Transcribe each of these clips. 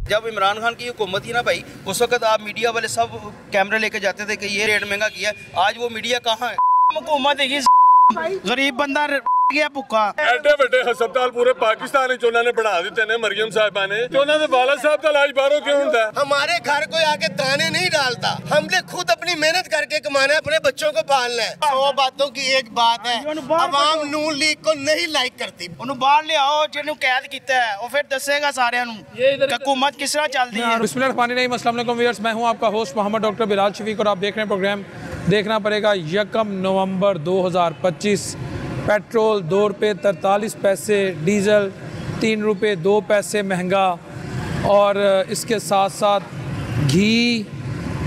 जब इमरान खान की हुकूमत थी ना भाई, उस वक्त आप मीडिया वाले सब कैमरे लेके जाते थे कि ये रेट महंगा किया है। आज वो मीडिया कहाँ है? हुकूमत गरीब बंदा गया भुक्का। एडे बड़े हस्पताल पूरे पाकिस्तान ने बढ़ा देते ने मरियम साहिबा ने, उन्होंने वाला साहब का इलाज बाहरों क्यों होता है? हमारे घर कोई आके दाने नहीं डालता, हमने खुद अपनी मेहनत करके कमाना है, अपने बच्चों को पालना है। 100 बातों की एक बात है, अवाम नून लीग को नहीं लाइक करती। उन्होंने बाहर ले आओ जिन्होंने कैद किया है, और फिर दसेगा सारे हुकूमत किस तरह चलती है। बिस्मिल्लाहिर्रहमानिर्रहीम, अस्सलाम वालेकुम व्यूअर्स, मैं हूं आपका होस्ट मोहम्मद डॉक्टर बिलाल शफीक और आप देख रहे हैं प्रोग्राम देखना पड़ेगा। 1 नवंबर 2025 पेट्रोल 2 रुपये 43 पैसे, डीज़ल 3 रुपये 2 पैसे महंगा, और इसके साथ साथ घी,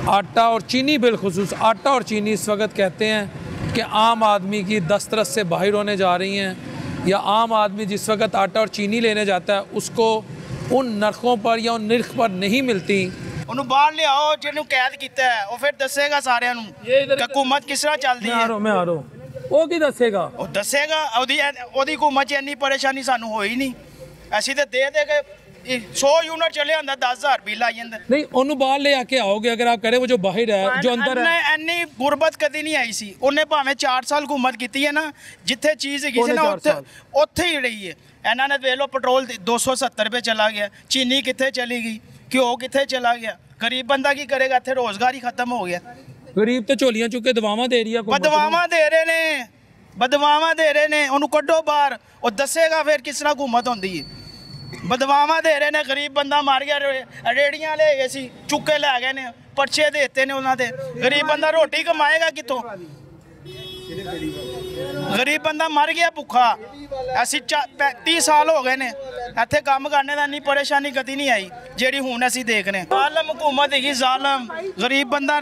आटा और चीनी, बिलखुसूस आटा और चीनी इस वक्त कहते हैं कि आम आदमी की दस्तरस से बाहर होने जा रही हैं, या आम आदमी जिस वक्त आटा और चीनी लेने जाता है उसको उन नरखों पर या उन निर्ख पर नहीं मिलती। उन्होंने बाहर ले आओ जिन्होंने कैद किया है, और फिर दसेगा सारे हुकूमत किस तरह चलती है। मैं आ रहा हूँ, वो की दसेगा? ਉਹ ਦੱਸੇਗਾ ਉਹਦੀ ਹੁਕੂਮਤ 'ਚ ਇੰਨੀ ਪਰੇਸ਼ਾਨੀ ਸਾਨੂੰ ਹੋਈ ਨਹੀਂ। ਅਸੀਂ ਤੇ ਦੇ ਕੇ 100 यूनिट चले आंदा 10,000 बिल आ जांदा। नहीं ਉਹਨੂੰ ਬਾਹਰ ले आके आओगे अगर आप करें, वो जो बाहर है जो अंदर है। ਇੰਨੀ ਗੁਰਬਤ ਕਦੀ ਨਹੀਂ ਆਈ ਸੀ। ਉਹਨੇ ਭਾਵੇਂ 4 ਸਾਲ हुकूमत ਕੀਤੀ ਹੈ ਨਾ, ਜਿੱਥੇ ਚੀਜ਼ ਹੈਗੀ ਸੀ ਨਾ ਉੱਥੇ ਹੀ ਰਹੀ ਹੈ। ਇਹਨਾਂ ਨੇ ਵੇਖ ਲਓ ਪੈਟਰੋਲ 270 ਰੁਪਏ ਚਲਾ ਗਿਆ, ਚੀਨੀ ਕਿੱਥੇ ਚਲੀ ਗਈ, ਘਿਓ ਕਿੱਥੇ ਚਲਾ ਗਿਆ। ਗਰੀਬ ਬੰਦਾ ਕੀ ਕਰੇਗਾ? ਇੱਥੇ ਰੋਜ਼ਗਾਰ ਹੀ ਖਤਮ ਹੋ ਗਿਆ। गरीब तो झोलियां चुके दवावां दे रही है, बदवावां दे रहे ने, बदवावां दे रहे ने। उन्होंने कड्डो बाहर, और दसेगा फिर किस तरह हुकूमत होंदी है। बदवावां दे रहे ने, गरीब बंदा मार गया, रेड़ियां ले गए सी, चुके लै गए ने, पर्चे देते ने उन्होंने। गरीब बंदा रोटी कमाएगा कितों? गरीब बंदा मर गया भुखा। असी 30 साल हो गए ने इत्थे काम करने का, इन्नी परेशानी कदी नहीं आई जिहड़ी हुण असी देख रहे। जालम हुकूमत हैगी, जालम। गरीब बंदा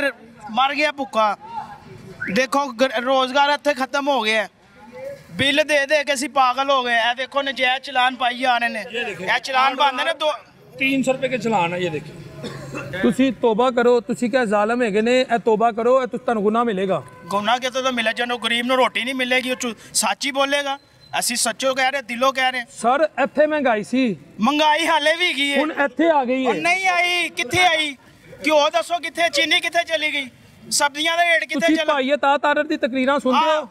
मर गया भुक्का। देखो रोजगार इत्थे खत्म हो गया, बिल दे दे के असी पागल हो गए। ए देखो नजायज चलान पाई जा रहे ने, ए चलान पांदे ने 300 रुपए के चलान है। ये देखो, तुसी तौबा करो, तुसी क्या जालम हैगे ने, ए तौबा करो, ए तुहानू गुनाह मिलेगा। गुनाह के तो मिले जानो, गरीब नूं रोटी नहीं मिलेगी, सच ही बोलेगा। असी सच्चो कह रहे, दिलों कह रहे। सर इत्थे महंगाई सी, महंगाई हाले भी गई है, हुण इत्थे आ गई है। नहीं आई, कित्थे आई? घ्यो दसो कित्थे, चीनी कित्थे चली गई, सब्जियां दा रेट कित्थे चला? भाई तारर दी तकरीरां सुनदे हो,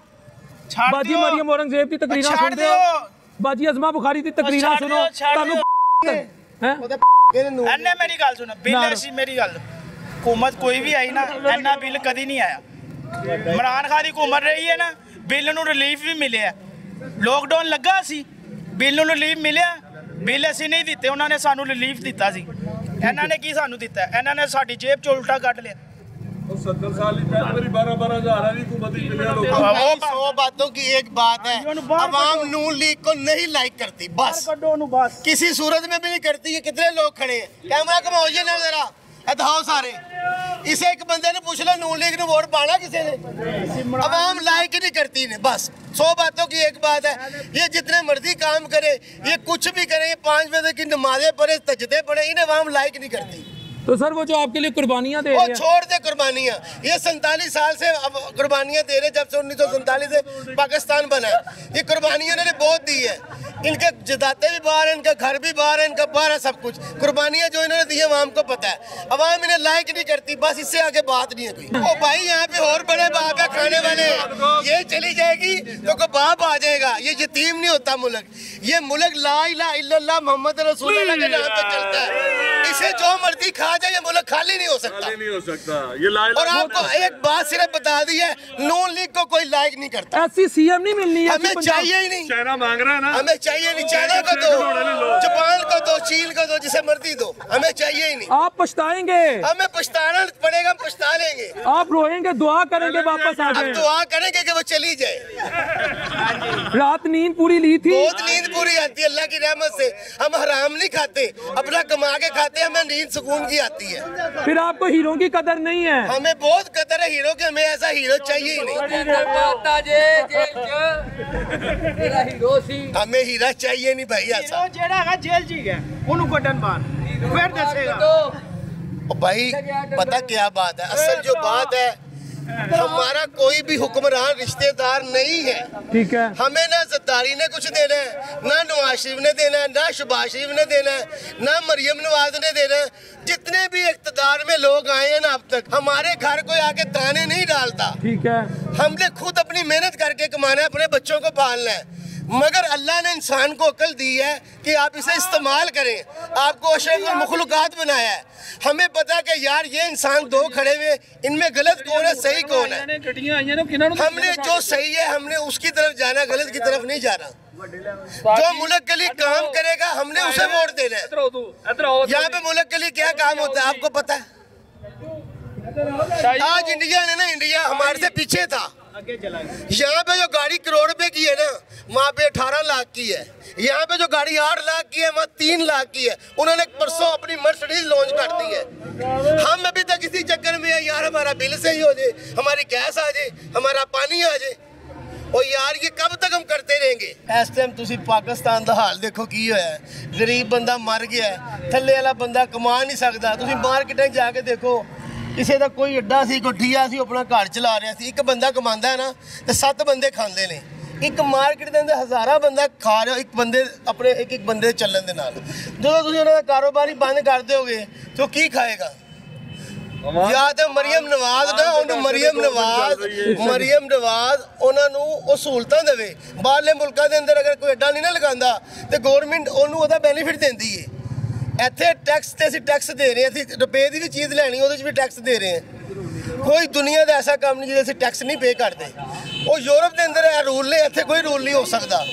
बाजी मरियम औरंगजेब दी तकरीरां सुनदे हो, बाजी अज़मा बुखारी दी तकरीरां सुनो। तानू हैं अन्ने मेरी गल सुनो, बिल ऐसी मेरी गल, हुकूमत कोई भी आई ना, इन्ना बिल कदी नहीं आया। इमरान खान दी हुकूमत रही है ना, बिल नूं रिलीफ भी मिले है। लॉकडाउन लगा सी, बिल नूं रिलीफ मिले, बिल असीं नहीं दिते, उन्होंने सानू रिलीफ दिता सी। इन्हों ने की सानू दिता? इन्होंने साडी जेब चो उल्टा कट लिया। 70 साल ही पहले मेरी 12,000 की हुकूमत ही मिले लोग। 100 बातों की एक बात है, अवाम नून लीग को नहीं लाइक करती, बस किसी सूरत में भी नहीं करती। ये कितने लोग खड़े हैं, कैमरा घुमाओ ना जरा, दिखाओ सारे। इसे एक बंदे ने पूछ लो, नून लीग ने वोट पाना किसी ने? अवाम लाइक ही नहीं करती ने। बस 100 बातों की एक बात है, ये जितने मर्जी काम करे, ये कुछ भी करे, ये 5 बजे की नमाजें पढ़े, तजदे पढ़े, इन्हें अवाम लाइक नहीं करती। तो सर वो जो आपके लिए कुर्बानियां दे रहे हैं, छोड़ दे कुर्बानियां। ये 47 साल से अब कुर्बानियां दे रहे, जब से 1947 से पाकिस्तान बना है। ये कुर्बानियां इन्होंने बहुत दी है, इनके जदाते भी बाहर है, इनका घर भी बाहर है, इनका बाहर है सब कुछ। कुर्बानियां जो इन्होंने दी है अवाम को पता है, अवाम इन्हें लाइक नहीं करती। बस इससे आगे बात नहीं है कोई। ओ भाई यहाँ पे और बड़े बाप है खाने वाले, ये चली जाएगी तो कोई बाप आ जाएगा। ये यतीम नहीं होता मुल्क, ये मुल्क ला इलाहा इल्लल्लाह मोहम्मद रसूलुल्लाह के नाम पे चलता है। इसे जो मर्जी खा जाए, ये मुल्क खाली नहीं हो सकता, नहीं हो सकता। ये और आपको एक बात सिर्फ बता दी है, नून लीग को कोई लाइक नहीं करता। ऐसी सीएम नहीं मिलनी है, हमें चाहिए ही नहीं। चाइना मांग रहा है ना, हमें चाहिए नहीं। चाइना को दो, जापान को दो, चीन को दो, जिसे मर्जी दो, हमें चाहिए ही नहीं। आप पछताएंगे, हमें पछताना पड़ेगा, हम पछता लेंगे। आप रोएंगे, दुआ करेंगे वापस आ जाए। दुआ करेंगे कि वो चली जाए। रात नींद पूरी ली थी, बहुत नींद पूरी आती है अल्लाह की रहमत से। हम हराम नहीं खाते, अपना कमा के खाते, हमें नींद सुकून की आती है। फिर आपको हीरो की कदर नहीं है? हमें बहुत कदर है हीरो की, हमें ऐसा हीरो चाहिए ही नहीं। हमें हीरा चाहिए नहीं भाई ऐसा। जेल जी गया उन्होंने कटन बार फिर दसेगा। भाई पता क्या बात है, असल जो बात है हमारा कोई भी हुक्मरान रिश्तेदार नहीं है। ठीक है, हमें ना ज़रदारी ने कुछ देना है, ना नवाज शरीफ ने देना है, ना शहबाज शरीफ ने देना है, ना मरियम नवाज ने देना है। जितने भी इक़्तिदार में लोग आए हैं ना अब तक, हमारे घर कोई आके दाने नहीं डालता। ठीक है, हमने खुद अपनी मेहनत करके कमाना है, अपने बच्चों को पालना है। मगर अल्लाह ने इंसान को अक्ल दी है कि आप इसे इस्तेमाल करें। आपको अशरफुल मखलूक़ात बनाया है। हमें पता है कि यार ये इंसान दो खड़े हुए, इनमें गलत कौन है सही कौन है। हमने जो सही है हमने उसकी तरफ जाना, गलत की तरफ नहीं जाना। जो मुल्क के लिए काम करेगा हमने उसे वोट देना है। यहाँ पे मुल्क के लिए क्या काम होता है आपको पता है? आज इंडिया ने ना, इंडिया हमारे से पीछे था। यहाँ पे जो गाड़ी करोड़ रुपए की है ना, वहाँ पे 18 लाख की है। यहाँ पे जो गाड़ी 8 लाख की है, वहाँ 3 लाख की है। उन्होंने परसों अपनी मर्सिडीज लॉन्च कर दी है। हम अभी तक इसी चक्कर में है यार, हमारा बिल सही हो जाए, हमारी गैस आ जाए, हमारा पानी आ जाए। और यार ये कब तक हम करते रहेंगे? इस टाइम तुसी पाकिस्तान का हाल देखो की होया है। गरीब बंदा मर गया है, थल्ले वाला बंदा कमा नहीं सकता। तुसी मार्केट जाके देखो, किसी का कोई अड्डा सी, कोई ठिया सी, अपना घर चला रहा सी। एक बंदा कमांदा है ना तो 7 बंदे खांदे ने। एक मार्केट के अंदर हज़ारा बंदा खा रहे हो एक बंदे अपने एक बंदे चलन दे नाल। जो तुसीं उन्हां दा कारोबार ही बंद कर दोगे तो की खाएगा? या तो मरियम नवाज ना, उन्होंने मरियम नवाज उन्होंने वो सहूलतां देवे। बाहरले मुल्कां दे अंदर अगर कोई अड्डा नहीं ना लगांदा तो गौरमेंट उन्होंने ओहदा बेनीफिट देंदी है। ਇੱਥੇ ਟੈਕਸ ਤੇ ਅਸੀਂ ਟੈਕਸ ਦੇ ਰਹੇ ਹਾਂ, ਅਸੀਂ ਰੁਪਏ ਦੀ ਵੀ ਚੀਜ਼ ਲੈਣੀ ਉਹਦੇ 'ਚ ਵੀ ਟੈਕਸ ਦੇ ਰਹੇ ਹਾਂ। ਕੋਈ ਦੁਨੀਆ ਦਾ ਐਸਾ ਕੰਮ ਨਹੀਂ ਜਿਹਦੇ ਅਸੀਂ ਟੈਕਸ ਨਹੀਂ ਪੇ ਕਰਦੇ। ਉਹ ਯੂਰਪ ਦੇ ਅੰਦਰ ਇਹ ਰੂਲ ਨੇ, ਇੱਥੇ ਕੋਈ ਰੂਲ ਨਹੀਂ ਹੋ ਸਕਦਾ।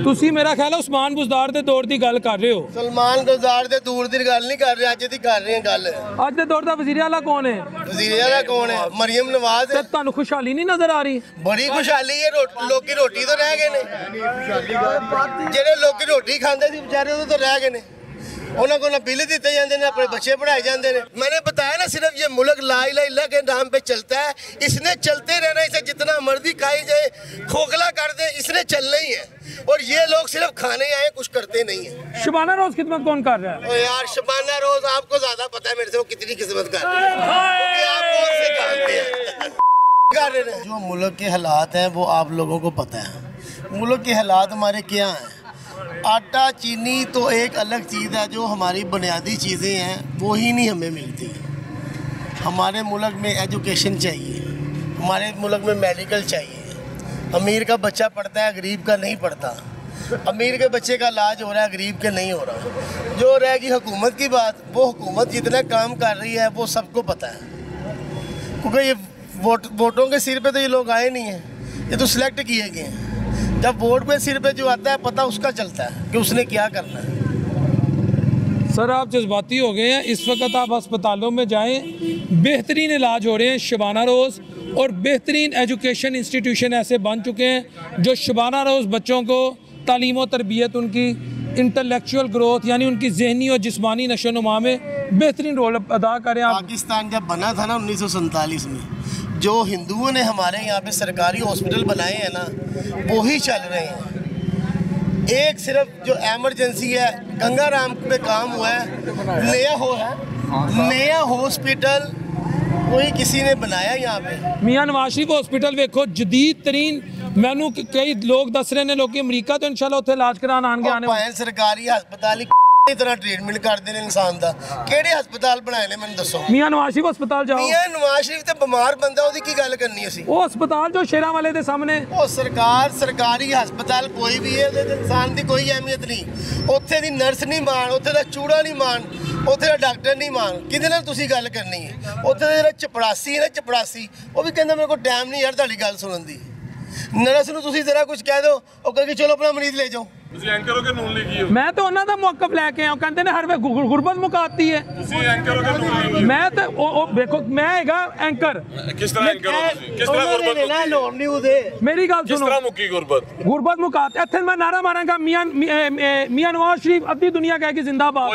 ਤੁਸੀਂ ਮੇਰਾ ਖਿਆਲ ਹੈ ਉਸਮਾਨ ਬੁਜ਼ਦਾਰ ਦੇ ਦੌਰ ਦੀ ਗੱਲ ਕਰ ਰਹੇ ਹੋ। ਸਲਮਾਨ ਗੁਜ਼ਾਰ ਦੇ ਦੂਰ ਦੀ ਗੱਲ ਨਹੀਂ ਕਰ ਰਹੇ, ਅੱਜ ਦੀ ਕਰ ਰਹੇ ਹਾਂ ਗੱਲ। ਅੱਜ ਦੇ ਦੌਰ ਦਾ ਵਜ਼ੀਰ ਆਲਾ ਕੌਣ ਹੈ? ਵਜ਼ੀਰ ਆਲਾ ਕੌਣ ਹੈ? ਮਰੀਮ ਨਵਾਜ਼। ਤੇ ਤੁਹਾਨੂੰ ਖੁਸ਼ਹਾਲੀ ਨਹੀਂ ਨਜ਼ਰ ਆ ਰਹੀ? ਬੜੀ ਖੁਸ਼ਹਾਲੀ ਹੈ। ਲੋਕੀ ਰੋਟੀ ਤੋਂ ਰਹਿ ਗਏ ਨੇ। ਜਿਹੜੇ ਲੋਕੀ ਰੋਟੀ ਖਾਂਦੇ ਸੀ ਵਿਚਾਰੇ ਉਹਦੇ ਤੋਂ ਰਹਿ ਗਏ ਨੇ। उन्होंने को ना बिल दिते जाते हैं, अपने बच्चे पढ़ाए जाते हैं। मैंने बताया ना, सिर्फ ये मुल्क ला इलाहा इल्लल्लाह के नाम पे चलता है। इसने चलते रहना, इसे जितना मर्जी खाई जाए, खोखला कर दे, इसने चलना ही है। और ये लोग सिर्फ खाने आए, कुछ करते नहीं है। शबाना रोज खिदमत कौन कर रहा है? ओ यार शबाना रोज आपको ज्यादा पता है मेरे से वो कितनी खिदमत कर रही है। आप कौन से जानते हैं? जो मुल्क के हालात हैं वो आप लोगों को पता है। मुल्क के हालात हमारे क्या हैं? आटा चीनी तो एक अलग चीज़ है, जो हमारी बुनियादी चीज़ें हैं वो ही नहीं हमें मिलती। हमारे मुल्क में एजुकेशन चाहिए, हमारे मुल्क में मेडिकल चाहिए। अमीर का बच्चा पढ़ता है, गरीब का नहीं पढ़ता। अमीर के बच्चे का इलाज हो रहा है, गरीब के नहीं हो रहा। जो रहेगी हुकूमत की बात, वो हुकूमत जितना काम कर रही है वो सबको पता है। क्योंकि ये वोटों के सिर पे तो ये लोग आए नहीं हैं, ये तो सिलेक्ट किए गए हैं। जब वोट पे सिर पे जो आता है पता उसका चलता है कि उसने क्या करना है। सर आप जज्बाती हो गए हैं। इस वक्त आप अस्पतालों में जाएं, बेहतरीन इलाज हो रहे हैं। शबाना रोज़ और बेहतरीन एजुकेशन इंस्टीट्यूशन ऐसे बन चुके हैं जो शबाना रोज़ बच्चों को तालीम और तरबियत, उनकी इंटेलेक्चुअल ग्रोथ यानी उनकी जहनी और जिस्मानी नशोनुमा में बेहतरीन रोल अदा करें। पाकिस्तान जब बना था ना 1947 में, जो हिंदुओं ने हमारे यहाँ पे सरकारी हॉस्पिटल बनाए हैं ना, वो ही चल रहे हैं। एक सिर्फ जो एमरजेंसी है गंगाराम पे काम हुआ है, नया हॉस्पिटल कोई किसी ने बनाया यहाँ पे। मियाँ नवाज शरीफ हॉस्पिटल देखो, जदीद तरीन। मैनू कई लोग दस रहे हैं लोग अमरीका तो इंशाल्लाह उत्थे इलाज कराने आने आने। सरकारी हस्पताल तरह ट्रीटमेंट करते हैं इंसान का। केड़े हस्पताल बनाए ने मैंने दसो? मियाँ नवाज शरीफ हस्पताल जाओ। मियाँ नवाज शरीफ ते बीमार बंदा, ओदी की गल करनी असी? वो हस्पताल जो शेरां वाले दे सामने, वो सरकारी हस्पताल कोई भी है, इंसान की कोई अहमियत नहीं। उत्थे दी नर्स नहीं मान, उत्थे दा चूड़ा नहीं मान, उत्थे दा डॉक्टर नहीं मान, किहदे नाल तुसीं गल करनी है? उत्थे दा चपड़ासी है ना, चपड़ासी, वो भी कहंदा मेरे को टाइम नहीं यार तुहाडी गल सुनन दी। नर्स नूं तुसीं जरा कुछ कह दो, वो कहेगी चलो अपना मरीज ले जाओ। मैं तो उन्हों का मौकफ लैके आया, कहते हैं हर वे गुरबत मुकाती है। मैं तो देखो मैं हैगा एंकर। मेरी गल सुनो, गुरबत मुकाती इत्थे मैं नारा मारांगा मियां नवाज शरीफ अद्धी दुनिया कहेगी जिंदाबाद।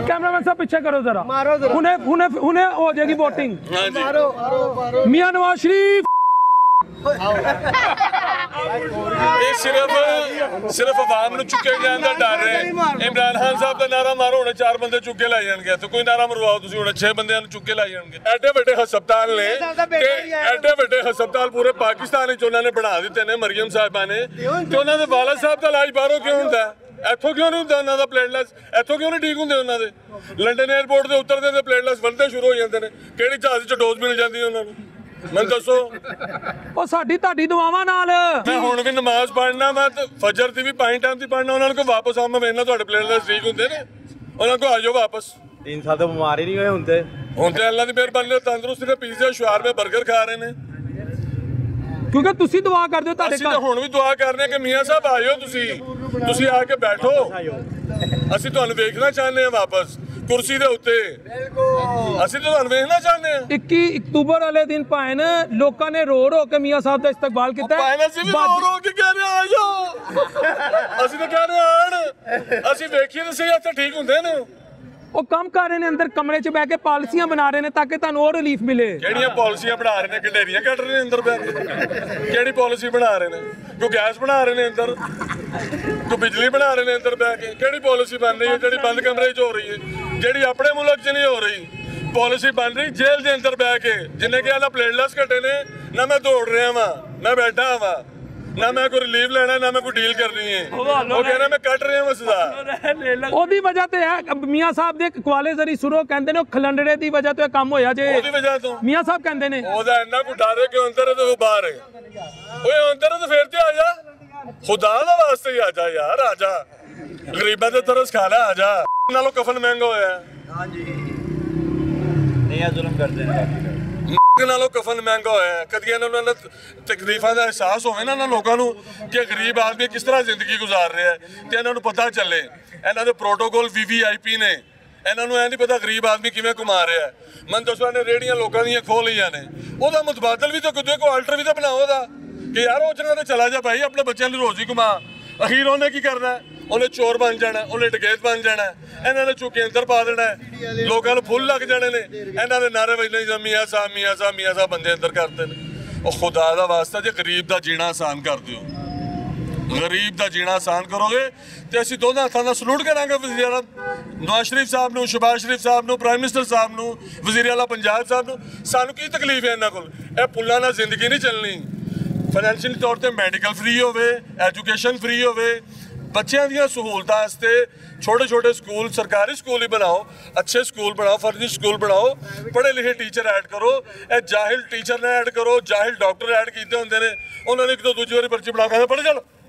कैमरामैन साहब पीछे करो जरा, हुने हो जाएगी वोटिंग। मियां नवाज शरीफ ਇਹ ਸਿਰਫ ਆਵਾਮ ਨੂੰ ਚੁੱਕੇ ਜਾਣ ਦਾ ਡਰ ਹੈ। ਇਮਰਾਨ ਖਾਨ ਸਾਹਿਬ ਦਾ ਨਾਰਾ ਮਾਰੋ, ਹੁਣ 4 ਬੰਦੇ ਚੁੱਕ ਕੇ ਲੈ ਜਾਣਗੇ। ਤੇ ਕੋਈ ਨਾਰਾ ਮਰਵਾਓ ਤੁਸੀਂ, ਹੁਣ 6 ਬੰਦਿਆਂ ਨੂੰ ਚੁੱਕ ਕੇ ਲੈ ਜਾਣਗੇ। ਐਡੇ ਵੱਡੇ ਹਸਪਤਾਲ ਨੇ ਤੇ ਐਡੇ ਵੱਡੇ ਹਸਪਤਾਲ ਪੂਰੇ ਪਾਕਿਸਤਾਨ ਵਿੱਚ ਉਹਨਾਂ ਨੇ ਬਣਾ ਦਿੱਤੇ ਨੇ ਮਰੀਮ ਸਾਹਿਬਾਂ ਨੇ, ਤੇ ਉਹਨਾਂ ਦੇ ਵਾਲਦ ਸਾਹਿਬ ਦਾ ਇਲਾਜ ਬਾਹਰੋਂ ਕਿਉਂ ਹੁੰਦਾ? ਇੱਥੋਂ ਕਿਉਂ ਨਹੀਂ ਹੁੰਦਾ ਉਹਨਾਂ ਦਾ ਪਲੇਟਲੈਸ? ਇੱਥੋਂ ਕਿਉਂ ਨਹੀਂ ਠੀਕ ਹੁੰਦੇ ਉਹਨਾਂ ਦੇ? ਲੰਡਨ 에ਅਰਪੋਰਟ ਦੇ ਉਤਰਦੇ ਤੇ ਪਲੇਟਲੈਸ ਬਣਦੇ ਸ਼ੁਰੂ ਹੋ ਜਾਂਦੇ ਨੇ। ਕਿਹੜੀ ਜਹਾਜ਼ 'ਚ ਡੋਜ਼ ਮਿਲ ਜਾਂਦੀ ਉਹਨਾਂ ਨੂੰ? ਮੈਨੂੰ ਦੱਸੋ। ਉਹ ਸਾਡੀ ਤੁਹਾਡੀ ਦੁਆਵਾਂ ਨਾਲ ਮੈਂ ਹੁਣ ਵੀ ਨਮਾਜ਼ ਪੜ੍ਹਨਾ, ਮੈਂ ਤੇ ਫਜਰ ਦੀ ਵੀ 5 ਟਾਈਮ ਦੀ ਪੜ੍ਹਨਾ। ਉਹਨਾਂ ਨੂੰ ਕੋ ਵਾਪਸ ਆਓ, ਮੈਂ ਵੇਖਣਾ ਤੁਹਾਡੇ ਪਲੇਟਲੈਸ ਠੀਕ ਹੁੰਦੇ ਨੇ। ਉਹਨਾਂ ਕੋ ਆ ਜਾਓ ਵਾਪਸ। 3 ਸਾਲ ਤੋਂ ਬਿਮਾਰ ਹੀ ਨਹੀਂ ਹੋਏ ਹੁੰਦੇ। ਹੁਣ ਤੇ ਅੱਲਾ ਦੀ ਮਿਹਰਬਾਨੀ ਨਾਲ ਤੰਦਰੁਸਤੀ ਦੇ ਪੀਜ਼ੇ ਸ਼ਵਾਰਮੇ 버ਗਰ ਖਾ ਰਹੇ ਨੇ। ਕਿਉਂਕਿ ਤੁਸੀਂ ਦੁਆ ਕਰਦੇ ਹੋ ਤੁਹਾਡੇ ਅਸੀਂ ਤਾਂ ਘਰ। ਹੁਣ ਵੀ ਦੁਆ ਕਰਨੇ ਕਿ ਮੀਆਂ ਸਾਹਿਬ ਆਇਓ, ਤੁਸੀਂ ਆ ਕੇ ਬੈਠੋ। ਅਸੀਂ ਤੁਹਾਨੂੰ ਵੇਖਣਾ ਚਾਹੁੰਦੇ ਹਾਂ ਵਾਪਸ ਕੁਰਸੀ ਦੇ ਉੱਤੇ। ਅਸੀਂ ਤਾਂ ਤੁਹਾਨੂੰ ਵੇਖਣਾ ਚਾਹੁੰਦੇ ਹਾਂ। 21 ਅਕਤੂਬਰ ਵਾਲੇ ਦਿਨ ਭਾਇਨ ਲੋਕਾਂ ਨੇ ਰੋ ਕੇ ਮੀਆਂ ਸਾਹਿਬ ਦਾ ਇਸਤਕਬਾਲ ਕੀਤਾ। ਭਾਵੇਂ ਅਸੀਂ ਵੀ ਰੋ ਕੇ ਕਹਿ ਰਹੇ ਆ ਜਾਓ। ਅਸੀਂ ਤਾਂ ਕਹਿ ਰਹੇ ਆਣ, ਅਸੀਂ ਵੇਖੀਏ ਤਾਂ ਸਹੀ ਇੱਥੇ ਠੀਕ ਹੁੰਦੇ ਨੇ। ਉਹ ਕੰਮ ਕਰ ਰਹੇ ਨੇ ਅੰਦਰ ਕਮਰੇ 'ਚ ਬਹਿ ਕੇ, ਪਾਲਿਸੀਆਂ ਬਣਾ ਰਹੇ ਨੇ ਤਾਂ ਕਿ ਤੁਹਾਨੂੰ ਹੋਰ ਰਿਲੀਫ ਮਿਲੇ। ਕਿਹੜੀਆਂ ਪਾਲਿਸੀਆਂ ਬਣਾ ਰਹੇ ਨੇ? ਗੰਡੇਰੀਆਂ ਕੱਢ ਰਹੇ ਨੇ ਅੰਦਰ ਬਹਿ ਕੇ। ਕਿਹੜੀ ਪਾਲਿਸੀ ਬਣਾ ਰਹੇ ਨੇ? ਕੋਈ ਗੈਸ ਬਣਾ ਰਹੇ ਨੇ ਅੰਦਰ, ਕੋਈ ਬਿਜਲੀ ਬਣਾ ਰਹੇ ਨੇ ਅੰਦਰ ਬਹਿ ਕੇ। ਕਿਹੜੀ ਪਾਲਿਸੀ ਬਣ ਰਹੀ ਹੈ ਜਿਹੜੀ ਬੰਦ ਕਮਰੇ 'ਚ ਹੋ ਰਹੀ ਹੈ, ਜਿਹੜੀ ਆਪਣੇ ਮੁਲਕ 'ਚ ਨਹੀਂ ਹੋ ਰਹੀ? ਪਾਲਿਸੀ ਬਣ ਰਹੀ ਜੇਲ੍ਹ ਦੇ ਅੰਦਰ ਬਹਿ ਕੇ। ਜਿੰਨੇ ਕਿ ਇਹਦਾ ਪਲੇਟਲੈਸ ਘਟੇ ਨੇ, ਨਾ ਮੈਂ ਦੌੜ ਰਿਹਾ ਵਾਂ, ਮੈਂ ਬੈਠਾ ਵਾਂ, ਨਾ ਮੈਂ ਕੋਈ ਰਿਲੀਵ ਲੈਣਾ, ਨਾ ਮੈਂ ਕੋਈ ਡੀਲ ਕਰਨੀ ਹੈ। ਉਹ ਕਹਿ ਰਿਹਾ ਮੈਂ ਕੱਟ ਰਿਹਾ ਵਾਂ ਸਜ਼ਾ। ਉਹਦੀ ਵਜ੍ਹਾ ਤੇ ਹੈ ਮੀਆਂ ਸਾਹਿਬ ਦੇ ਕਵਾਲੇ ਜ਼ਰੀ ਸੁਰੋ ਕਹਿੰਦੇ ਨੇ ਉਹ ਖਲੰਡੜੇ ਦੀ ਵਜ੍ਹਾ ਤੋਂ ਇਹ ਕੰਮ ਹੋਇਆ ਜੇ। ਉਹਦੀ ਵਜ੍ਹਾ ਤੋਂ ਮੀਆਂ ਸਾਹਿਬ ਕਹਿੰਦੇ ਨੇ ਉਹਦਾ ਇੰਨਾ ਕੁ ਡਰ ਹੈ ਕਿ ਅੰਦਰ ਹੈ ਤੇ ਉਹ ਬਾਹਰ ਹੈ। ਓਏ ਅੰਦਰ ਹੈ ਤੇ ਫੇਰ ਤੇ ਆ ਜਾ, ਖੁਦਾ ਦਾ ਵਾਸਤੇ ਹੀ ਆ ਜਾ ਯਾਰ, ਆ ਜਾ। ਗਰੀਬਾਂ ਦੇ ਤਰਸ ਖਾ ਲੈ, ਆ ਜਾ। ਨਾਲੋਂ ਕਫਨ ਮਹਿੰਗਾ ਹੋਇਆ। ਹਾਂਜੀ ਨਹੀਂ ਆ ਜ਼ੁਲਮ ਕਰਦੇ ਨੇ। ਨਾਲੋਂ ਕਫਨ ਮਹਿੰਗਾ ਹੋਇਆ। ਕਦੀ ਇਹਨਾਂ ਨੂੰ ਤਕਲੀਫਾਂ ਦਾ ਅਹਿਸਾਸ ਹੋਵੇ ਨਾ ਲੋਕਾਂ ਨੂੰ ਕਿ ਗਰੀਬ ਆਦਮੀ ਕਿਸ ਤਰ੍ਹਾਂ ਜ਼ਿੰਦਗੀ ਗੁਜ਼ਾਰ ਰਿਹਾ ਹੈ, ਤੇ ਇਹਨਾਂ ਨੂੰ ਪਤਾ ਚੱਲੇ। ਇਹਨਾਂ ਦੇ ਪ੍ਰੋਟੋਕੋਲ VVIP ਨੇ, ਇਹਨਾਂ ਨੂੰ ਇਹ ਨਹੀਂ ਪਤਾ ਗਰੀਬ ਆਦਮੀ ਕਿਵੇਂ ਕਮਾ ਰਿਹਾ ਹੈ। ਮਨ ਦੱਸੋ ਨੇ ਰੇੜੀਆਂ ਲੋਕਾਂ ਦੀਆਂ ਖੋਲ ਲਈਆਂ ਨੇ, ਉਹਦਾ ਮੁਤਬਾਦਲ ਵੀ ਤਾਂ ਕੋਈ ਆਲਟਰ ਵੀ ਤਾਂ ਬਣਾਓ ਉਹਦਾ ਕਿ ਯਾਰ ਉਹ ਜਗ੍ਹਾ ਤੇ ਚਲਾ ਜਾ ਭਾਈ, ਆਪਣੇ ਬੱਚਿਆਂ ਨੂੰ ਰੋਜ਼ੀ ਕਮਾ। ਅਖੀਰ ਉਹਨੇ ਕੀ ਕਰਨਾ? ਉਹਨੇ ਚੋਰ ਬਣ ਜਾਣਾ, ਉਹਨੇ ਡਕੈਤ ਬਣ ਜਾਣਾ। ਇਹਨਾਂ ਨੇ ਚੁੱਕ ਕੇ ਅੰਦਰ ਪਾ ਦੇਣਾ, ਲੋਕਾਂ ਨੂੰ ਫੁੱਲ ਲੱਗ ਜਾਣੇ ਨੇ। ਇਹਨਾਂ ਦੇ ਨਾਰੇ ਵੱਜਣੇ ਮੀਆਂ ਸਾਹਿਬ ਮੀਆਂ ਸਾਹਿਬ ਮੀਆਂ ਸਾਹਿਬ ਬੰਦੇ ਅੰਦਰ ਕਰਦੇ ਨੇ। ਉਹ ਖੁਦਾ ਦਾ ਵਾਸਤਾ ਜੇ ਗਰੀਬ ਦਾ ਜੀਣਾ ਆਸਾਨ ਕਰ ਦਿਓ, ਗਰੀਬ ਦਾ ਜੀਣਾ ਆਸਾਨ ਕਰੋਗੇ ਤੇ ਅਸੀਂ ਦੋਨਾਂ ਹੱਥਾਂ ਨਾਲ ਸਲੂਟ ਕਰਾਂਗੇ ਵਜ਼ੀਰ ਆਲਾ ਨਵਾਜ਼ ਸ਼ਰੀਫ ਸਾਹਿਬ ਨੂੰ, ਸ਼ਹਿਬਾਜ਼ ਸ਼ਰੀਫ ਸਾਹਿਬ ਨੂੰ, ਪ੍ਰਾਈਮ ਮਿਨਿਸਟਰ ਸਾਹਿਬ ਨੂੰ, ਵਜ਼ੀਰ ਆਲਾ ਪੰਜਾਬ ਸਾਹਿਬ ਨੂੰ। ਸਾਨੂੰ ਕੀ ਤਕਲੀਫ ਹੈ ਇਹਨਾਂ ਕੋਲ? ਇਹ ਪੁੱਲਾਂ ਨਾਲ ਜ਼ਿੰਦਗੀ ਨਹੀਂ ਚੱਲਣੀ। ਫਾਈਨੈਂਸ਼ੀਅਲੀ ਤੌਰ ਤੇ ਮੈਡੀਕਲ ਫ੍ਰੀ ਹੋਵੇ, ਐਜੂਕੇਸ਼ਨ ਫ੍ਰੀ ਹੋਵੇ, ਬੱਚਿਆਂ ਦੀਆਂ ਸਹੂਲਤਾਂ ਵਾਸਤੇ ਛੋਟੇ ਛੋਟੇ ਸਕੂਲ, ਸਰਕਾਰੀ ਸਕੂਲ ਹੀ ਬਣਾਓ, ਅੱਛੇ ਸਕੂਲ ਬਣਾਓ, ਫਰਜ਼ੀ ਸਕੂਲ ਬਣਾਓ, ਪੜ੍ਹੇ ਲਿਖੇ ਟੀਚਰ ਐਡ ਕਰੋ। ਇਹ ਜਾਹਿਲ ਟੀਚਰ ਨੇ ਐਡ ਕਰੋ, ਜਾਹਿਲ ਡਾਕਟਰ ਐਡ ਕੀਤੇ ਹੁੰਦੇ ਨੇ। ਉਹਨਾਂ ਨੇ ਇੱਕ ਤੋਂ ਦੂਜੀ ਵਾਰੀ ਪਰਚੀ ਬਣਾ ਕੇ ਪੜ੍ਹ ਚਲੋ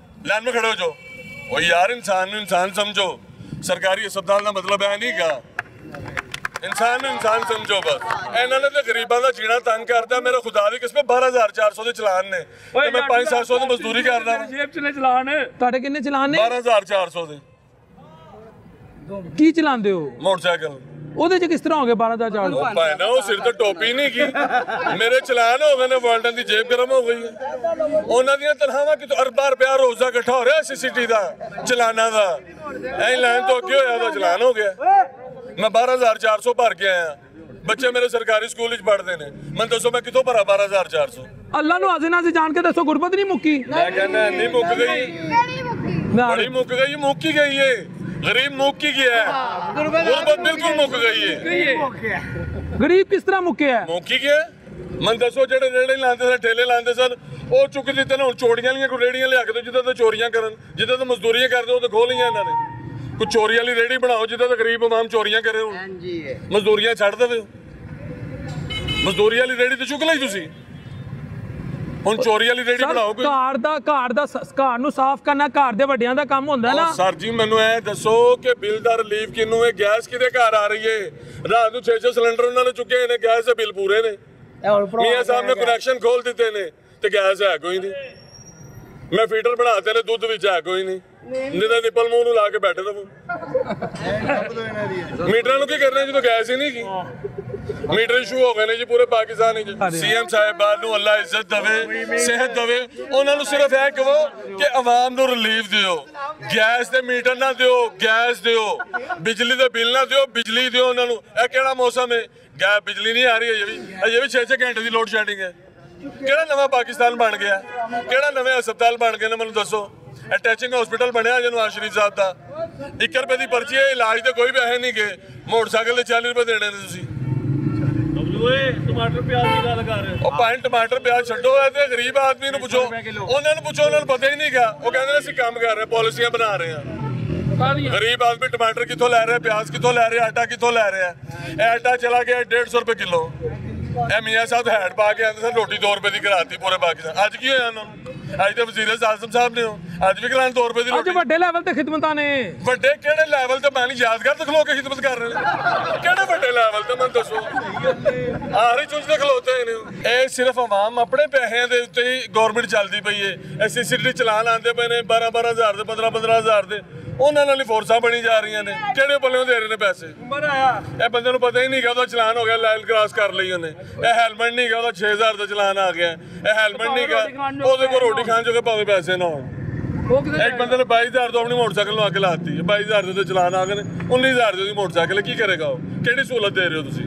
ਲਾਈਨ में खड़े हो जाओ। ਉਹ ਯਾਰ ਇਨਸਾਨ ਨੂੰ ਇਨਸਾਨ ਸਮਝੋ। ਸਰਕਾਰੀ ਹਸਪਤਾਲ ਦਾ ਮਤਲਬ ਇਹ ਨਹੀਂ ਗਾ, ਇਨਸਾਨ ਨੂੰ ਇਨਸਾਨ ਸਮਝੋ ਬਸ। ਇਹਨਾਂ ਨੇ ਤੇ ਗਰੀਬਾਂ ਦਾ ਜੀਣਾ ਤੰਗ ਕਰਦਾ। ਮੇਰੇ ਖੁਦਾ ਦੀ ਕਿਸਮਤ 12400 ਦੇ ਚਲਾਨ ਨੇ ਤੇ ਮੈਂ 500-700 ਦੀ ਮਜ਼ਦੂਰੀ ਕਰਦਾ। ਜੇਬ 'ਚ ਨੇ ਚਲਾਨ। ਤੁਹਾਡੇ ਕਿੰਨੇ ਚਲਾਨ ਨੇ? 12400 ਦੇ। ਕੀ ਚਲਾਉਂਦੇ ਹੋ? ਮੋਟਰਸਾਈਕਲ। ਉਹਦੇ 'ਚ ਕਿਸ ਤਰ੍ਹਾਂ ਹੋ ਗਏ 12400? ਉਹ ਭਾਈ ਨਾ ਉਹ ਸਿਰ ਤੇ ਟੋਪੀ ਨਹੀਂ ਕੀ, ਮੇਰੇ ਚਲਾਨ ਹੋ ਗਏ ਨੇ, ਵਾਲਟਨ ਦੀ ਜੇਬ ਗਰਮ ਹੋ ਗਈ ਹੈ। ਉਹਨਾਂ ਦੀਆਂ ਤਨਖਾਹਾਂ ਕਿਤੋਂ ਅਰਬਾਂ ਰੁਪਇਆ ਰੋਜ਼ਾ ਇਕੱਠਾ ਹੋ ਰਿਹਾ CCTV ਦਾ ਚਲਾਨਾਂ ਦਾ। ਐਂ ਲਾਈਨ ਤੋਂ ਅੱਗੇ ਹੋਇਆ ਉਹਦਾ ਚਲਾਨ ਹੋ ਗਿਆ। ਮੈਂ 12400 ਭਰ ਕੇ ਆਇਆ। ਬੱਚੇ ਮੇਰੇ ਸਰਕਾਰੀ ਸਕੂਲ ਵਿੱਚ ਪੜ੍ਹਦੇ ਨੇ। ਮੈਨੂੰ ਦੱਸੋ ਮੈਂ ਕਿੱਥੋਂ ਭਰਾ 12400? ਅੱਲਾ ਨੂੰ ਆਜ਼ਨਾ ਸੇ ਜਾਣ ਕੇ ਦੱਸੋ, ਗੁਰਬਤ ਨਹੀਂ ਮੁੱਕੀ? ਮੈਂ ਕਹਿੰਦਾ ਨਹੀਂ ਮੁੱਕ ਗਈ, ਬੜੀ ਮੁੱਕ ਗਈ, ਮੁੱਕ ਹੀ ਗਈ ਏ। ਗਰੀਬ ਮੁੱਕ ਹੀ ਗਿਆ, ਗੁਰਬਤ ਬਿਲਕੁਲ ਮੁੱਕ ਗਈ ਏ। ਗਰੀਬ ਕਿਸ ਤਰ੍ਹਾਂ ਮੁੱਕਿਆ? ਮੁੱਕ ਹੀ ਗਿਆ। ਮੈਨੂੰ ਦੱਸੋ ਜਿਹੜੇ ਰੇੜੇ ਲਾਉਂਦੇ ਸਨ, ਠੇਲੇ ਲਾਉਂਦੇ ਸਨ, ਉਹ ਚੁੱਕ ਦਿੱਤੇ ਨੇ। ਹੁਣ ਚੋਰੀਆਂ ਵਾਲੀਆਂ ਕੋਈ ਰੇੜੀਆਂ ਲਿਆ ਕੇ ਦਿਓ ਜਿੱਦਾਂ ਤੇ ਚੋਰੀਆਂ ਕਰਨ, ਜਿੱਦਾਂ ਤੇ ਮਜ਼ਦੂਰੀਆਂ ਕਰਦੇ ਉਹ ਤੇ ਖੋਹ ਲਈਆਂ ਇਹਨਾਂ ਨੇ। ਕੋਈ ਚੋਰੀ ਵਾਲੀ ਰੇੜੀ ਬਣਾਓ ਜਿੱਦਾਂ ਤੇ ਗਰੀਬ ਆਵਾਮ ਚੋਰੀਆਂ ਕਰੇ। ਹੁਣ ਮਜ਼ਦੂਰੀਆਂ ਛੱਡ ਦੇਵੇ, ਮਜ਼ਦੂਰੀ ਵਾਲੀ ਰੇੜੀ ਤੇ ਚੁੱਕ ਲਈ ਤੁਸੀਂ। ਹੁਣ ਚੋਰੀ ਵਾਲੀ ਰੇੜੀ ਬਣਾਓ ਕੋਈ। ਘਰ ਨੂੰ ਸਾਫ਼ ਕਰਨਾ ਘਰ ਦੇ ਵੱਡਿਆਂ ਦਾ ਕੰਮ ਹੁੰਦਾ ਨਾ। ਸਰ ਜੀ ਮੈਨੂੰ ਇਹ ਦੱਸੋ ਕਿ ਬਿੱਲ ਦਾ ਰਿਲੀਫ ਕਿਹਨੂੰ ਹੈ? ਗੈਸ ਕਿਹਦੇ ਘਰ ਆ ਰਹੀ ਹੈ? ਰਾਤ ਨੂੰ 6-6 ਸਿਲੰਡਰ ਉਹਨਾਂ ਨੇ ਚੁੱਕੇ ਨੇ, ਗੈਸ ਦੇ ਬਿੱਲ ਪੂਰੇ ਨੇ। ਮੀਆਂ ਸਾਹਿਬ ਨੇ ਕਨੈਕਸ਼ਨ ਖੋਲ ਦਿੱਤੇ ਨੇ ਤੇ ਗੈਸ ਹੈ ਕੋਈ ਨਹੀਂ। ਮੈਂ ਫੀਡਰ ਬਣਾਤੇ ਨੇ, ਦੁੱਧ ਵਿੱਚ ਹੈ ਕੋਈ ਨਹੀਂ। ਜਿਹਦਾ ਨਿੱਪਲ ਮੂੰਹ ਨੂੰ ਲਾ ਕੇ ਬੈਠੇ ਰਹੋ। ਮੀਟਰਾਂ ਨੂੰ ਕੀ ਕਰਨਾ ਜਦੋਂ ਗੈਸ ਹੀ ਨਹੀਂ ਕੀ? ਮੀਟਰ ਇਸ਼ੂ ਹੋ ਗਏ ਨੇ ਜੀ ਪੂਰੇ ਪਾਕਿਸਤਾਨ ਵਿੱਚ। CM ਸਾਹਿਬਾਨ ਨੂੰ ਅੱਲਾ ਇੱਜ਼ਤ ਦੇਵੇ, ਸਿਹਤ ਦੇਵੇ। ਉਹਨਾਂ ਨੂੰ ਸਿਰਫ ਇਹ ਕਹੋ ਕਿ ਆਵਾਮ ਨੂੰ ਰਿਲੀਫ ਦਿਓ। ਗੈਸ ਦੇ ਮੀਟਰ ਨਾ ਦਿਓ, ਗੈਸ ਦਿਓ। ਬਿਜਲੀ ਦੇ ਬਿੱਲ ਨਾ ਦਿਓ, ਬਿਜਲੀ ਦਿਓ ਉਹਨਾਂ ਨੂੰ। ਇਹ ਕਿਹੜਾ ਮੌਸਮ ਹੈ? ਬਿਜਲੀ ਨਹੀਂ ਆ ਰਹੀ ਅਜੇ ਵੀ 6-6 ਘੰਟੇ ਦੀ ਲੋਡ ਸ਼ੈਡਿੰਗ ਹੈ। ਕਿਹੜਾ ਨਵਾਂ ਪਾਕਿਸਤਾਨ ਬਣ ਗਿਆ, ਕਿਹੜਾ ਨਵੇਂ ਹਸਪਤਾਲ ਬਣ ਗਏ ਨੇ ਮੈਨੂੰ ਦੱਸੋ। ਅਟੈਚਿੰਗ ਹਸਪੀਟਲ ਬਣਿਆ ਜਨਵਾਜ਼ ਸ਼ਰੀਫ ਸਾਹਿਬ ਦਾ, 1 ਰੁਪਏ ਦੀ ਪਰਚੀ ਹੈ, ਇਲਾਜ ਤੇ ਕੋਈ ਪੈਸੇ ਨਹੀਂ ਗਏ, ਮੋਟਰਸਾਈਕਲ ਦੇ 40 ਰੁਪਏ ਦੇਣੇ ਨੇ ਤੁਸੀਂ। टमाटर प्याज की गल कर ਉਹ ਭਾਵੇਂ ਟਮਾਟਰ ਪਿਆਜ਼ ਛੱਡੋ, ਇਹ ਤੇ ਗਰੀਬ ਆਦਮੀ ਨੂੰ ਪੁੱਛੋ, ਉਹਨਾਂ ਨੂੰ ਪੁੱਛੋ, ਉਹਨਾਂ ਨੂੰ ਪਤਾ ਹੀ ਨਹੀਂ ਗਾ। ਉਹ ਕਹਿੰਦੇ ਨੇ ਅਸੀਂ ਕੰਮ ਕਰ ਰਹੇ, ਪਾਲਿਸੀਆਂ ਬਣਾ ਰਹੇ ਹਾਂ। ਗਰੀਬ ਆਦਮੀ ਟਮਾਟਰ ਕਿੱਥੋਂ ਲੈ ਰਿਹਾ, ਪਿਆਜ਼ ਕਿੱਥੋਂ ਲੈ ਰਿਹਾ, ਆਟਾ ਕਿੱਥੋਂ ਲੈ ਰਿਹਾ। ਇਹ ਆਟਾ ਚਲਾ ਗਿਆ 150 ਰੁਪਏ ਕਿਲੋ। ਇਹ ਮੀਆਂ ਸਾਹਿਬ ਹੈਡ ਪਾ ਕੇ ਆਉਂਦੇ ਸਨ, ਰੋਟੀ 2 ਰੁਪਏ ਦੀ ਕਰਾਤੀ ਪੂਰੇ ਪਾਕਿਸਤਾਨ। ਅੱਜ ਕੀ ਹੋਇਆ ਉਹਨਾਂ ਨੂੰ? ਅੱਜ ਤੇ ਵਜ਼ੀਰ ਆਜ਼ਮ ਸਾਹਿਬ ਨੇ ਅੱਜ ਵੀ ਕਰਾਉਣ 2 ਰੁਪਏ ਦੀ ਅੱਜ ਰੋਟੀ। ਵੱਡੇ ਲੈਵਲ ਤੇ ਖਿਦਮਤਾਂ ਨੇ। ਵੱਡੇ ਕਿਹੜੇ ਲੈਵਲ ਤੇ? ਮੈਂ ਨਹੀਂ ਯਾਦਗਾਰ ਤੇ ਖਲੋ ਕੇ ਖਿਦਮਤ ਕਰ ਰਹੇ ਨੇ, ਕਿਹੜੇ ਵੱਡੇ ਲੈਵਲ ਤੇ ਮੈਨੂੰ ਦੱਸੋ। ਆਹਰੀ ਚੁੰਝ ਤੇ ਖਲੋਤੇ ਨੇ। ਇਹ ਸਿਰਫ ਆਵਾਮ ਆਪਣੇ ਪੈਸਿਆਂ ਦੇ ਉੱਤੇ ਹੀ ਗਵਰਨਮੈਂਟ ਚੱਲਦੀ ਪਈ ਹੈ। ਐਸਸੀਸੀਟੀ ਚਲਾਨ ਆਉਂਦੇ ਪਏ ਨੇ 12-12 ਹਜ਼ਾਰ ਦੇ, 15-15 ਹਜ਼ਾਰ ਦੇ, ਉਹਨਾਂ ਨਾਲ ਹੀ ਫੋਰਸਾਂ ਬਣੀ ਜਾ ਰਹੀਆਂ ਨੇ। ਕਿਹੜੇ ਪੱਲਿਓਂ ਦੇ ਰਹੇ ਨੇ ਪੈਸੇ? ਇਹ ਬੰਦੇ ਨੂੰ ਪਤਾ ਹੀ ਨਹੀਂ ਕਿ ਉਹਦਾ ਚਲਾਨ ਹੋ ਗਿਆ, ਲਾਈਨ ਕ੍ਰਾਸ ਕਰ ਲਈ ਉਹਨੇ। ਇਹ ਹੈਲਮਟ ਨਹੀਂ ਗਾ, ਉਹਦਾ 6000 ਦਾ ਚਲਾਨ ਆ ਗਿਆ। ਇਹ ਹੈਲਮਟ ਨਹੀਂ ਗਾ, ਉਹਦੇ ਕੋਲ ਰੋਟੀ ਖਾਣ ਜੋਗੇ ਭਾਵੇਂ ਪੈਸੇ ਨਾ ਹੋਣ। ਇੱਕ ਬੰਦੇ ਨੇ 22,000 ਤੋਂ ਆਪਣੀ ਮੋਟਰਸਾਈਕਲ ਨੂੰ ਅੱਗ ਲਾਤੀ, 22,000 ਦੇ ਚਲਾਨ ਆ ਗਏ ਨੇ, 19,000 ਦੀ ਮੋਟਰਸਾਈਕਲ। ਕੀ ਕਰੇਗਾ ਉਹ? ਕਿਹੜੀ ਸਹੂਲਤ ਦੇ ਰਹੇ ਹੋ ਤੁਸੀਂ?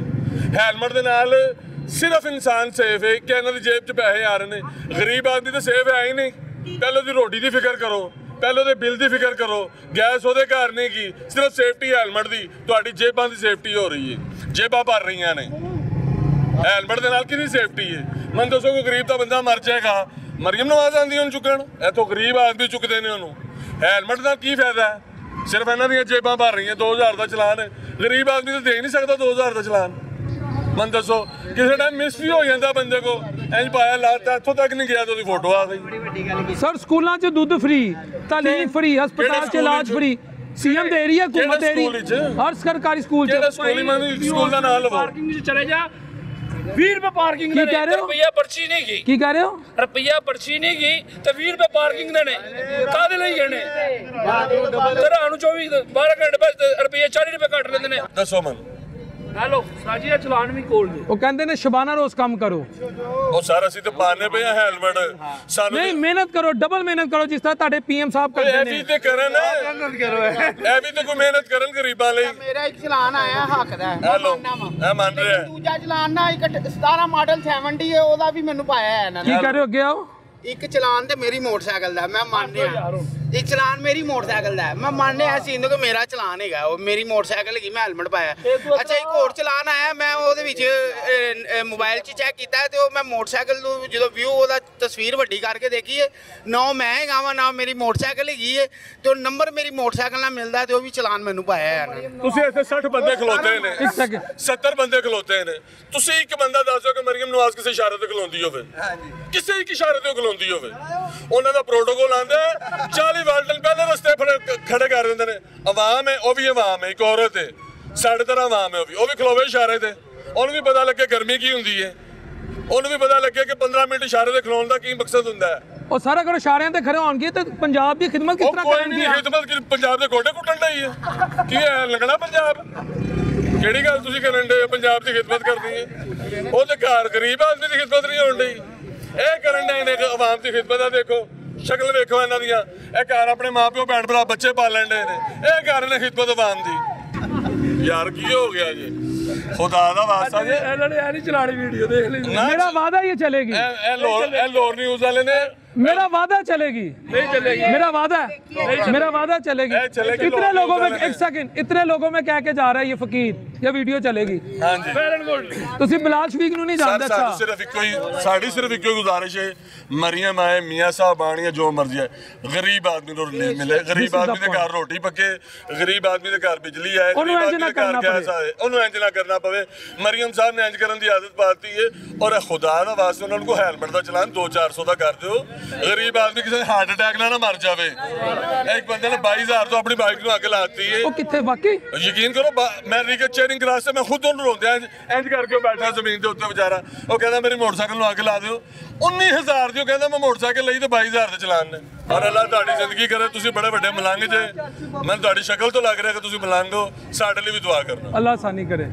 ਹੈਲਮਟ ਦੇ ਨਾਲ ਸਿਰਫ ਇਨਸਾਨ ਸੇਫ ਹੈ ਕਿ ਇਹਨਾਂ ਦੀ ਜੇਬ 'ਚ ਪੈਸੇ ਆ ਰਹੇ ਨੇ। ਗਰੀਬ ਆਦਮੀ ਤਾਂ ਸੇਫ ਹੈ ਹੀ ਨਹੀਂ। ਪਹਿਲਾਂ ਉਹਦੀ ਰੋਟੀ ਦੀ ਫਿਕਰ ਕਰੋ, ਪਹਿਲਾਂ ਉਹਦੇ ਬਿੱਲ ਦੀ ਫਿਕਰ ਕਰੋ। ਗੈਸ ਉਹਦੇ ਘਰ ਨਹੀਂ ਕੀ, ਸਿਰਫ ਸੇਫਟੀ ਹੈਲਮਟ ਦੀ। ਤੁਹਾਡੀ ਜੇਬਾਂ ਦੀ ਸੇਫਟੀ ਹੋ ਰਹੀ ਹੈ, ਜੇਬਾਂ ਭਰ ਰਹੀਆਂ ਨੇ। ਹੈਲਮਟ ਦੇ ਨਾਲ ਕਿਹਦੀ ਸੇਫਟੀ ਹੈ? ਮੈਨੂੰ ਦੱਸੋ, ਕੋਈ ਗਰੀਬ ਤਾਂ ਬੰਦਾ ਮਰ ਜਾਏਗਾ। ਮਰੀਮ ਨਵਾਜ਼ ਆਉਂਦੀ ਉਹਨੂੰ ਚੁੱਕਣ, ਇੱਥੋਂ ਗਰੀਬ ਆਦਮੀ ਚੁੱਕਦੇ ਨੇ ਉਹਨੂੰ। ਹੈਲਮਟ ਦਾ ਕੀ ਫਾਇਦਾ ਹੈ? ਸਿਰਫ ਇਹਨਾਂ ਦੀਆਂ ਜੇਬਾਂ ਭਰ ਰਹੀਆਂ। 2,000 ਦਾ ਚਲਾਨ ਹੈ, ਗਰੀਬ ਆਦਮੀ ਤਾਂ ਦੇ ਨਹੀਂ ਸਕਦਾ 2,000 ਦਾ ਚਲਾਨ। ਮੈਨੂੰ ਦੱਸੋ, ਕਿਸੇ ਟਾਈਮ ਮਿਸ ਵੀ ਹੋ ਜਾਂਦਾ ਬੰਦੇ ਕੋ, ਇੰਜ ਪਾਇਆ ਲਾਤਾ, ਇੱਥੋਂ ਤੱਕ ਨਹੀਂ ਗਿਆ ਤਾਂ ਉਹਦੀ ਫੋਟੋ ਆ ਗਈ। ਸਰ ਸਕੂਲਾਂ 'ਚ ਦੁੱਧ ਫ੍ਰੀ, ਤਾਲੀਮ ਫ੍ਰੀ, ਹਸਪਤਾਲ 'ਚ ਇਲਾਜ ਫ੍ਰੀ, ਸੀਐਮ ਦੇ ਰਹੀ ਹੈ, ਹਕੂਮਤ ਦੇ ਰਹੀ ਹੈ। ਹਰ ਸਰਕਾਰੀ ਸਕੂਲ 'ਚ ਸਕੂਲ ਦਾ ਨਾਮ ਲਵੋ। ਚਲੇ ਜਾ 20 ਰੁਪਏ ਪਾਰਕਿੰਗ ਦੇ ਨੇ, ਰੁਪਈਆ ਪਰਚੀ ਨਹੀਂ ਗਈ। ਕੀ ਕਹਿ ਰਹੇ ਹੋ? ਰੁਪਈਆ ਪਰਚੀ ਨਹੀਂ ਗਈ ਤੇ 20 ਰੁਪਏ ਪਾਰਕਿੰਗ ਦੇ ਨੇ। ਕਾਹਦੇ ਲਈ ਗਏ ਨੇ? ਤੇਰਾ ਨੂੰ 12 ਘੰਟੇ ਬਾਅਦ ਰੁਪਈਆ 40 ਰੁਪਏ ਕੱਟ ਲੈਂਦੇ ਨੇ। ਦੱਸੋ ਮੈਨੂੰ। ਹੈਲੋ ਸਾਜੀ, ਇਹ ਚਲਾਨ ਵੀ ਕੋਲ ਨੇ। ਉਹ ਕਹਿੰਦੇ ਨੇ ਸ਼ਬਾਨਾ ਰੋਜ਼ ਕੰਮ ਕਰੋ। ਉਹ ਸਾਰਾ ਅਸੀਂ ਤੇ ਪਾਣੇ ਪਏ ਆ ਹੈਲਮਟ। ਸਾਨੂੰ ਨਹੀਂ, ਮਿਹਨਤ ਕਰੋ, ਡਬਲ ਮਿਹਨਤ ਕਰੋ, ਜਿਸ ਤਰ੍ਹਾਂ ਤੁਹਾਡੇ ਪੀਐਮ ਸਾਹਿਬ ਕਰਦੇ ਇਹ ਨੇ। ਵੀ ਤੇ ਕਰਨ, ਇਹ ਵੀ ਤੇ ਕੋਈ ਮਿਹਨਤ ਕਰਨ ਗਰੀਬਾਂ ਲਈ। ਮੇਰਾ ਇੱਕ ਚਲਾਨ ਆਇਆ ਹੱਕ ਦਾ, ਹੈਲੋ, ਇਹ ਮੰਨ ਰਿਹਾ। ਦੂਜਾ ਚਲਾਨ ਨਾ ਇੱਕ 17 ਮਾਡਲ 70 ਹੈ, ਉਹਦਾ ਵੀ ਮੈਨੂੰ ਪਾਇਆ ਹੈ ਇਹਨਾਂ ਕੀ ਨੇ। ਕਰ ਰਹੇ ਹੋ? ਅੱਗੇ ਆਓ। ਇੱਕ ਚਲਾਨ ਤੇ ਮੇਰੀ ਮੋਟਰਸਾਈਕਲ ਦਾ, ਮੈਂ ਮੰਨ ਰਿਹਾ। ਇੱਕ ਚਲਾਨ ਮੇਰੀ ਮੋਟਰਸਾਈਕਲ ਦਾ, ਮੈਂ ਮੰਨ ਰਿਹਾ ਸੀ ਕਿ ਮੇਰਾ ਚਲਾਨ ਹੈਗਾ, ਉਹ ਮੇਰੀ ਮੋਟਰਸਾਈਕਲ ਹੈਗੀ, ਮੈਂ ਹੈਲਮਟ ਪਾਇਆ। ਅੱਛਾ, ਇੱਕ ਹੋਰ ਚਲਾਨ ਆਇਆ, ਮੈਂ ਉਹਦੇ ਵਿੱਚ ਮੋਬਾਈਲ 'ਚ ਚੈੱਕ ਕੀਤਾ ਤੇ ਉਹ ਮੈਂ ਮੋਟਰਸਾਈਕਲ ਨੂੰ ਜਦੋਂ ਵਿਊ ਉਹਦਾ ਤਸਵੀਰ ਵੱਡੀ ਕਰਕੇ ਦੇਖੀ ਹੈ, ਨਾ ਮੈਂ ਹੈਗਾ ਵਾ, ਨਾ ਮੇਰੀ ਮੋਟਰਸਾਈਕਲ ਹੈਗੀ ਹੈ, ਤੇ ਉਹ ਨੰਬਰ ਮੇਰੀ ਮੋਟਰਸਾਈਕਲ ਨਾਲ ਮਿਲਦਾ ਤੇ ਉਹ ਵੀ ਚਲਾਨ ਮੈਨੂੰ ਪਾਇਆ ਹੈ। ਤੁਸੀਂ ਇੱਥੇ 60 ਬੰਦੇ ਖਲੋਤੇ ਨੇ, 70 ਬੰਦੇ ਖਲੋਤੇ ਨੇ। ਤੁਸੀਂ ਇੱਕ ਬੰਦਾ ਦੱਸੋ ਕਿ ਮਰੀਮ ਨਵਾਜ਼ ਕਿਸੇ ਇਸ਼ਾਰੇ ਤੇ ਖਲੋਂਦੀ ਹੋਵੇ? ਕਿਸੇ ਇੱਕ ਇਸ਼ਾਰੇ ਤੇ ਖਲੋਂਦੀ ਹੋਵੇ? ਉਹਨਾਂ ਦਾ ਪ੍ਰੋਟੋਕੋਲ ਆਂਦਾ 40 ਵਾਲਟਨ ਪਹਿਲੇ ਰਸਤੇ ਖੜੇ ਕਰ ਦਿੰਦੇ ਨੇ। ਆਵਾਮ ਹੈ, ਉਹ ਵੀ ਆਵਾਮ ਹੈ, ਇੱਕ ਔਰਤ ਹੈ, ਸਾਡੇ ਤਰ੍ਹਾਂ ਆਵਾਮ ਹੈ, ਉਹ ਵੀ ਖਲੋਵੇ ਇਸ਼ਾਰੇ ਤੇ। ਉਹਨੂੰ ਵੀ ਪਤਾ ਲੱਗੇ ਗਰਮੀ ਕੀ ਹੁੰਦੀ ਹੈ, ਉਹਨੂੰ ਵੀ ਪਤਾ ਲੱਗੇ ਕਿ 15 ਮਿੰਟ ਇਸ਼ਾਰੇ ਤੇ ਖਲੋਣ ਦਾ ਕੀ ਮਕਸਦ ਹੁੰਦਾ ਹੈ। ਉਹ ਸਾਰਾ ਕਰ ਇਸ਼ਾਰਿਆਂ ਤੇ ਖੜੇ ਹੋਣਗੇ ਤੇ ਪੰਜਾਬ ਦੀ ਖਿਦਮਤ ਕਿਸ ਤਰ੍ਹਾਂ ਕਰਨਗੇ? ਖਿਦਮਤ ਪੰਜਾਬ ਦੇ ਗੋਡੇ ਕੁੱਟਣ ਲਈ ਹੈ। ਕੀ ਹੈ ਲੱਗਣਾ ਪੰਜਾਬ? ਕਿਹੜੀ ਗੱਲ ਤੁਸੀਂ ਕਰਨ ਦੇ? ਪੰਜਾਬ ਦੀ ਖਿਦਮਤ ਕਰਦੀ ਹੈ, ਉਹ ਤੇ ਘਰ ਗਰੀਬ ਆਦਮੀ ਦੀ ਖਿਦਮਤ ਨਹੀਂ ਹੋਣ ਡਈ। ਇਹ ਕਰਨ ਦੇ ਨੇ ਆਵਾਮ ਦੀ ਖਿਦਮਤ ਆ। ਦੇਖੋ ਸ਼ਕਲ ਵੇਖੋ ਇਹਨਾਂ ਦੀਆਂ। ਇਹ ਘਰ ਆਪਣੇ ਮਾਪਿਓ ਭੈਣ ਭਰਾ ਬੱਚੇ ਪਾਲਣ ਦੇ ਨੇ, ਇਹ ਕਰ ਨੇ ਖਿਦਮਤ ਆਵਾਮ ਦੀ। ਯਾਰ ਕੀ ਹੋ ਗਿਆ ਜੀ? खुदा दा वास्ता जे इन्होंने नहीं चलानी वीडियो देख ली। मेरा वादा ये चलेगी, लोर न्यूज़ वाले ने मेरा वादा चलेगी, नहीं चलेगी, मेरा वादा है, मेरा वादा चलेगी। इतने लोगों में एक सेकंड, इतने लोगों में कह के जा रहा है ये फकीर, ये वीडियो चलेगी। हाँ जी ਤੁਸੀਂ ਬਿਲਾਲ ਸ਼ਫੀਕ ਨੂੰ ਨਹੀਂ ਜਾਣਦੇ? ਅੱਛਾ ਸਿਰਫ ਇੱਕੋ ਹੀ ਸਾਡੀ ਸਿਰਫ ਇੱਕੋ ਹੀ ਗੁਜ਼ਾਰਿਸ਼ ਹੈ, ਮਰੀਮ ਆਏ ਮੀਆਂ ਸਾਹਿਬ ਆਣੀਆਂ ਜੋ ਮਰਜ਼ੀ ਹੈ, ਗਰੀਬ ਆਦਮੀ ਨੂੰ ਮਿਲੇ, ਗਰੀਬ ਆਦਮੀ ਦੇ ਘਰ ਰੋਟੀ ਪੱਕੇ, ਗਰੀਬ ਆਦਮੀ ਦੇ ਘਰ ਬਿਜਲੀ ਆਏ, ਗਰੀਬ ਆਦਮੀ ਦੇ ਘਰ ਗੈਸ ਆਏ, ਉਹਨੂੰ ਇੰਜ ਨਾ ਕਰਨਾ ਪਵੇ। ਮਰੀਮ ਸਾਹਿਬ ਨੇ ਇੰਜ ਕਰਨ ਦੀ ਆਦਤ ਪਾਤੀ ਹੈ, ਔਰ ਖੁਦਾ ਦਾ ਵਾਸਤੇ ਉਹਨਾਂ ਨੂੰ ਹੈਲਮਟ ਦਾ ਚਲਾਨ 200-400 ਦਾ ਕਰ ਦਿਓ। ਗਰੀਬ ਆਦਮੀ ਕਿਸੇ ਹਾਰਟ ਅਟੈਕ ਨਾਲ ਨਾ ਮਰ ਜਾਵੇ। ਇੱਕ ਬੰਦੇ ਨੇ 22,000 ਤੋਂ ਆਪਣੀ ਬਾਈਕ ਨੂੰ ਅੱਗ ਲਾਤੀ ਹੈ। ਉਹ ਕਿੱਥੇ ਵਾਕਈ? ਯਕੀਨ ਕਰੋ ਮੈਂ ਰੀਕਟ ਚੇਅਰਿੰਗ ਕਲਾਸ ਤੇ ਮੈਂ ਖੁਦ ਉਹਨੂੰ ਰੋਂਦਿਆ ਇੰਜ ਕਰਕੇ ਬੈਠਾ ਜ਼ਮੀਨ ਦੇ ਉੱਤੇ ਵਿਚਾਰਾ। ਉਹ ਕਹਿੰਦਾ ਮੇਰੀ ਮੋਟਰਸਾਈਕਲ ਨੂੰ ਅੱਗ ਲਾ ਦਿਓ। 19,000 ਦੀ ਉਹ ਕਹਿੰਦਾ ਮੈਂ ਮੋਟਰਸਾਈਕਲ ਲਈ ਤੇ 22,000 ਦੇ ਚਲਾਨ ਨੇ। ਔਰ ਅੱਲਾ ਤੁਹਾਡੀ ਜ਼ਿੰਦਗੀ ਕਰੇ, ਤੁਸੀਂ ਬੜੇ ਵੱਡੇ ਮਲੰਗ ਜੇ। ਮੈਨੂੰ ਤੁਹਾਡੀ ਸ਼ਕਲ ਤੋਂ ਲੱਗ ਰਿਹਾ ਕਿ ਤੁਸੀਂ ਮਲੰਗ ਹੋ। ਸਾਡੇ ਲਈ ਵੀ ਦੁਆ ਕਰਨਾ, ਅੱਲਾ ਆਸਾਨੀ ਕਰੇ।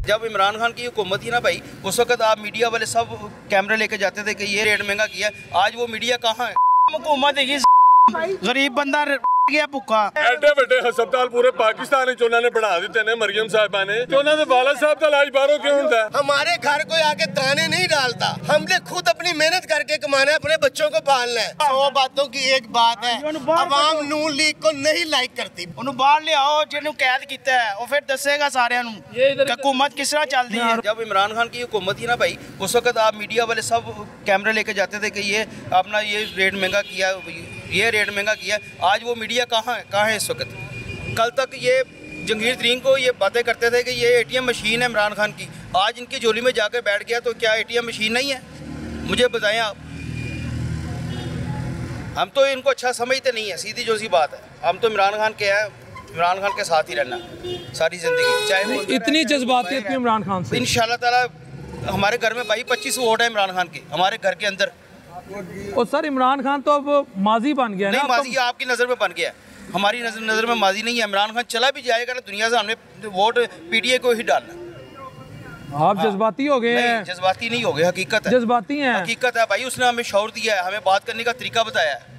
जब इमरान खान की हुकूमत थी ना भाई, उस वक्त आप मीडिया वाले सब कैमरे लेके जाते थे कि ये रेट महंगा किया। आज वो मीडिया कहाँ है? हुकूमत है गरीब बंदा गया भुक्का। एडे ਵੱਡੇ ਹਸਪਤਾਲ पूरे पाकिस्तान ਵਿੱਚ ਉਹਨਾਂ ਨੇ बना ਦਿੱਤੇ ने मरियम साहिबा ने, तो ਉਹਨਾਂ ਦੇ वालिद साहब का इलाज बाहरों क्यों होता है? हमारे घर कोई आके दाने नहीं डालता, हमने खुद अपनी मेहनत करके कमाना है, अपने बच्चों को पालना है। 100 बातों की एक बात है, अवाम नून लीग को नहीं लाइक करती। ਉਹਨੂੰ ਬਾਹਰ ਲਿਆਓ ਜਿਹਨੂੰ ਕੈਦ ਕੀਤਾ ਹੈ, ਉਹ ਫਿਰ ਦੱਸੇਗਾ ਸਾਰਿਆਂ ਨੂੰ ਕਿ हुकूमत किस तरह चलती है। जब इमरान खान की हुकूमत थी ना भाई, उस वक्त आप मीडिया वाले सब कैमरे लेके जाते थे कि ये अपना ये रेट महंगा किया, ये रेट महंगा किया। आज वो मीडिया कहाँ है इस वक्त? कल तक ये जंगीर तरीन को ये बातें करते थे कि ये ATM मशीन है इमरान खान की। आज इनकी झोली में जाकर बैठ गया तो क्या ATM मशीन नहीं है? मुझे बताएं आप। हम तो इनको अच्छा समझते नहीं है, सीधी जो सी बात है। हम तो इमरान खान के हैं, इमरान खान के साथ ही रहना सारी ज़िंदगी, चाहे वो इतनी जज्बातियत क्यों इमरान खान से? इंशाल्लाह ताला हमारे घर में भाई 25 वोट है इमरान खान के, हमारे घर के अंदर। और सर इमरान खान तो अब माजी बन गया है नहीं, ना? माजी आपकी नज़र में बन गया है, हमारी नज़र में माजी नहीं है। इमरान खान चला भी जाएगा ना दुनिया से, हमने वोट PTI को ही डालना। आप जज्बाती हो गए हैं? जज्बाती नहीं हो गए, हकीकत है, जज्बाती हैं? हकीकत है भाई। उसने हमें शौर दिया है, हमें बात करने का तरीका बताया है।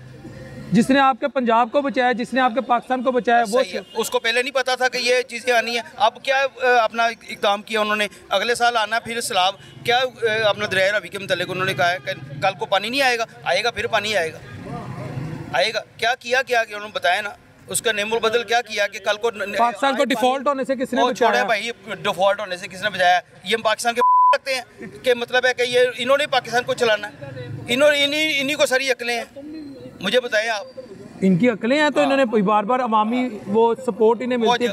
जिसने आपके पंजाब को बचाया, जिसने आपके पाकिस्तान को बचाया, वो सही है। उसको पहले नहीं पता था कि ये चीज़ें आनी है। अब क्या अपना इक़दाम किया उन्होंने, अगले साल आना फिर सैलाब, क्या अपना दरिया रावी के मतलब उन्होंने कहा है कि कल को पानी नहीं आएगा, आएगा फिर पानी आएगा, क्या किया उन्होंने बताया ना। उसका नेमुल बदल क्या किया कि कल को पाकिस्तान को डिफॉल्ट होने से किसने बचाया? भाई डिफॉल्ट होने से किसने बचाया? ये हम पाकिस्तान के लगते हैं कि मतलब है कि ये इन्होंने पाकिस्तान को चलाना है, इन्हीं को सारी अकलें हैं। मुझे बताएं आप। इनकी अकलें हैं तो इन्होंने बार बार अवामी वो सपोर्ट इन्हें मिलती है,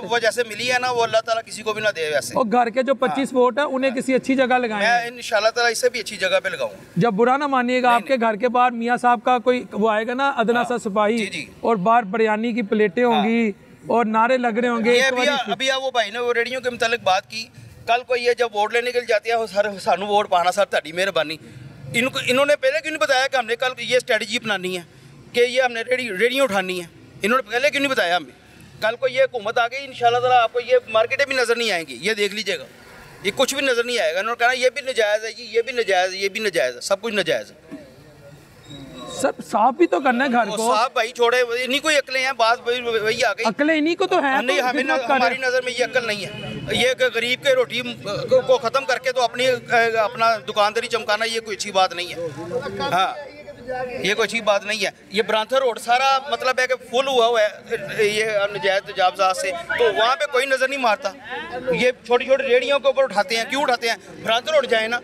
वो जैसे मिली है ना, वो अल्लाह ताला किसी को भी ना दे वैसे। और घर के जो 25 वोट है उन्हें किसी अच्छी जगह लगाएं। मैं इंशाल्लाह ताला इससे भी अच्छी जगह पे लगाऊंगा। जब बुरा ना मानिएगा, आपके घर के बाहर मियाँ साहब का कोई वो आएगा ना, अदना सा सिपाही, और बाहर बिरयानी की प्लेटें होंगी और नारे लग रहे होंगे। अभी वो भाई ने वो रेडियो के मुतालिक बात की, कल को ये जब वोट लेने के लिए जाते हैं सर सानू वोट पाना सर ताड़ी मेहरबानी। इन्होंने पहले क्यों नहीं बताया कि हमने कल ये स्ट्रेटजी अपनानी है कि ये हमने रेडियो उठानी है? इन्होंने पहले क्यों नहीं बताया हमें? कल को ये हुकूमत आ गई इंशाल्लाह ताला आपको ये मार्केटें भी नज़र नहीं आएंगी, ये देख लीजिएगा, ये कुछ भी नज़र नहीं आएगा। इन्होंने कहा ये भी नाजायज़ है जी, ये भी नाजायज़ है, ये भी नाजायज़ है, सब कुछ नाजायज़ है। सब साफ भी तो करना है घर को। साफ भाई छोड़े, इन्हीं को अकलें हैं, बात वही आ गई। अकलें इन्हीं को तो है, नहीं तो हमें हमारी नज़र में ये अकल नहीं है। ये गरीब के रोटी को ख़त्म करके तो अपना दुकानदारी चमकाना ये कोई अच्छी बात नहीं है। हाँ, ये कोई अच्छी बात नहीं है। ये ब्रांथर रोड सारा मतलब है कि फुल हुआ है ये नजायज़ तजावज़ात से, तो वहाँ पे कोई नज़र नहीं मारता। ये छोटी छोटी रेहड़ियों के ऊपर उठाते हैं, क्यों उठाते हैं? ब्रांथर रोड जाए ना,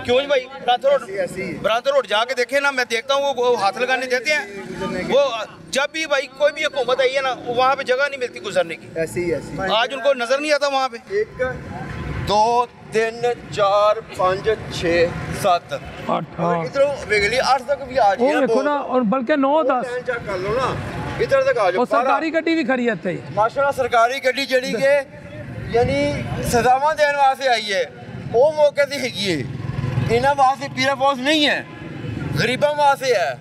क्यों भाई? ब्रांथर रोड जाके देखे ना, मैं देखता हूँ वो हाथ लगाने देते हैं। वो जब भी भाई कोई भी हुकूमत आई है ना, वहाँ पे जगह नहीं मिलती गुजरने की। ऐसी आज उनको नज़र नहीं आता वहाँ पे। 2 3 4 5 6 7 8 इधर वेगली 8 तक भी आ गई देखो ना, और बल्कि 9 10 चेक कर लो ना, इधर तक आ जाओ। और सरकारी गड्डी भी खड़ी है माशाल्लाह, सरकारी गड्डी जड़ी के यानी सजावां देने वास्ते आई है, वो मौके दी हैगी है। इन्हां वास्ते पीरा फौज नहीं है, गरीबां वास्ते है।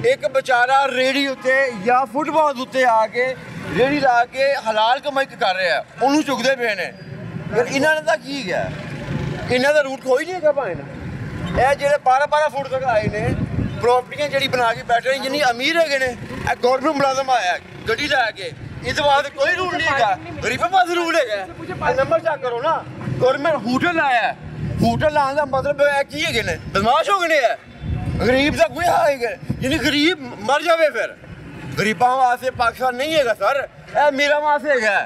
एक बेचारा रेहड़ी उत्ते या फुटपाथ उत्ते आके रेहड़ी ला के हलाल कमाई कर रहा है, उन्होंने चुकते पे ने। फिर इन्होंने तो की है, इन्हों का रूट कोई नहीं है भाई ना। यह जो 12 फुट तक आए ने प्रॉपर्टियां जी बना के बैठे हैं, जिन्नी अमीर है ने, गौरमेंट मुलाजम आया गड्डी लैके, इस वास्ते कोई रूल नहीं है, गरीबों पास रूल है। नंबर चेक करो ना, गौरमेंट होटल आया, होटल लाने का मतलब की है, बदमाश हो गए है। गरीब का कोई हाल है, यानी गरीब मर जाए। फिर गरीबों वास्ते पाकिस्तान नहीं है सर, यह मेरा वास्ते है।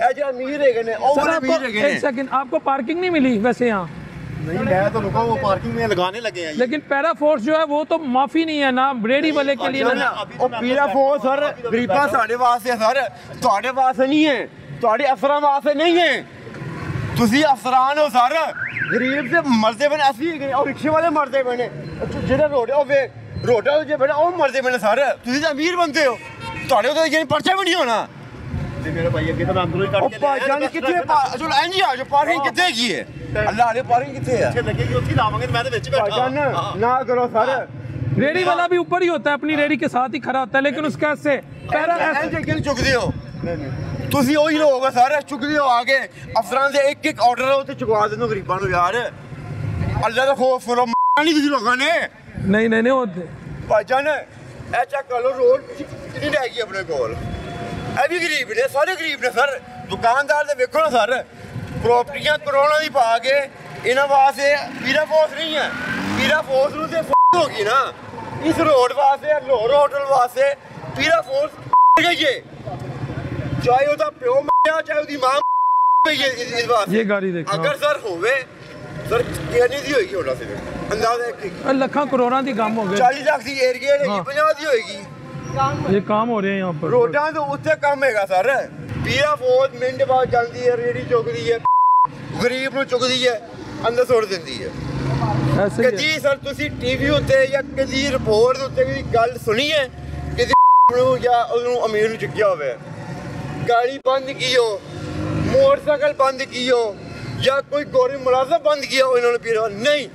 एक सेकंड, आपको पार्किंग नहीं मिली वैसे यहाँ? नहीं, मैं तो रुका, वो पार्किंग में लगाने लगे हैं। लेकिन पैरा फोर्स जो है वो तो माफी नहीं है ना रेडी वाले के लिए ना। पैरा फोर्स सर गरीबा साढ़े वास्ते सर, थोड़े वास्ते नहीं है, थोड़े अफसरां वास्ते नहीं है। तुसी अफसरान हो सर, गरीब से मरते बने ऐसी, और रिक्शे वाले मरते बने, जिहड़े रोडा जो बने वो मरते बने सर। तुसी तो अमीर बनते हो, थोड़े तो ये पर्चा भी नहीं होना। मेरे भाई अगे तो मैं अंदरों ही काट के जान किथे जो एनजी आ जो पार्किंग किथे की है? अल्लाह ने पार्किंग किथे है? अच्छे लगेगी उठी लावांगे, मैं तो विच बैठा ना करो सर। रेडी वाला भी ऊपर ही होता है, अपनी रेडी के साथ ही खड़ा होता है, लेकिन उसका ऐसे पैरा ऐसे क्यों चुकदे हो? ਤੁਸੀਂ ਉਹੀ ਲੋਕ ਆ ਸਾਰੇ ਚੁੱਕਦੇ ਹੋ ਆ ਕੇ ਅਫਸਰਾਂ ਦੇ ਇੱਕ ਇੱਕ ਆਰਡਰ ਉਹ ਤੇ ਚੁਕਵਾ ਦਿੰਦੇ ਹੋ ਗਰੀਬਾਂ ਨੂੰ ਯਾਰ ਅੱਲਾ ਦਾ ਖੌਫ ਕਰੋ ਨਹੀਂ ਤੁਸੀਂ ਲੋਕਾਂ ਨੇ नहीं वो ਭਾਈਜਾਨ ਇਹ ਚੈੱਕ ਕਰ ਲਓ ਰੋਡ ਕਿੰਨੀ ਰਹਿ ਗਈ ਆਪਣੇ ਕੋਲ ਇਹ ਵੀ ਗਰੀਬ ਨੇ ਸਾਰੇ ਗਰੀਬ ਨੇ ਸਰ ਦੁਕਾਨਦਾਰ ਦੇ ਵੇਖੋ ਨਾ ਸਰ ਪ੍ਰਾਪਰਟੀਆਂ ਕਰੋੜਾਂ ਦੀ ਪਾ ਕੇ ਇਹਨਾਂ ਵਾਸਤੇ ਪੀਰਾ ਫੋਰਸ ਨਹੀਂ ਹੈ ਪੀਰਾ ਫੋਰਸ ਨੂੰ ਤੇ ਹੋ ਗਈ ਨਾ ਇਸ ਰੋਡ ਵਾਸਤੇ ਲਾਹੌਰ ਹੋਟਲ ਵਾਸਤੇ ਪੀਰਾ ਫੋਰਸ ਗਈ ਹੈ ਚਾਹੇ ਉਹਦਾ ਪਿਓ ਮਰਿਆ ਚਾਹੇ ਉਹਦੀ ਮਾਂ ਗਈ ਹੈ ਇਸ ਵਾਸਤੇ ये गाड़ी देखो ਅਗਰ ਸਰ ਹੋਵੇ ਸਰ ਕਿੰਨੀ ਦੀ ਹੋਏਗੀ ਹੋਣਾ ਸੀ ਅੰਦਾਜ਼ਾ ਲੱਖਾਂ ਕਰੋੜਾਂ ਦੀ ਕੰਮ ਹੋ ਗਏ 40 ਲੱਖ ਦੀ ਏਰੀਆ ਹੈਗੀ 50 ਦੀ ਹੋਏਗੀ ये काम हो रहे हैं यहाँ पर ਰੋਡਾਂ ਤੋਂ ਉੱਤੇ ਕੰਮ ਹੈਗਾ ਸਰ ਪੀਰਾ ਫੋਰਸ ਮਿੰਟ ਬਾਅਦ ਜਾਂਦੀ ਹੈ ਰੇੜੀ ਚੁੱਕਦੀ ਹੈ ਗਰੀਬ ਨੂੰ ਚੁੱਕਦੀ ਹੈ ਅੰਦਰ ਸੁੱਟ ਦਿੰਦੀ ਹੈ ऐसे ही है। ਕਦੀ ਸਰ ਤੁਸੀਂ ਟੀਵੀ ਉੱਤੇ ਜਾਂ ਕਦੀ ਰਿਪੋਰਟ ਉੱਤੇ ਕੋਈ ਗੱਲ ਸੁਣੀ ਹੈ ਕਿ ਨੂੰ ਜਾਂ ਉਹਨੂੰ ਅਮੀਰ ਨੂੰ ਚੁੱਕਿਆ ਹੋਵੇ ਗਾੜੀ ਬੰਦ ਕੀਓ ਮੋਟਰਸਾਈਕਲ ਬੰਦ ਕੀਓ ਜਾਂ ਕੋਈ ਗੌਰਮੈਂਟ ਮੁਲਾਜ਼ਮ ਬੰਦ ਕੀਆ ਇਹਨਾਂ ਨੂੰ ਪੀਰਾ ਨਹੀਂ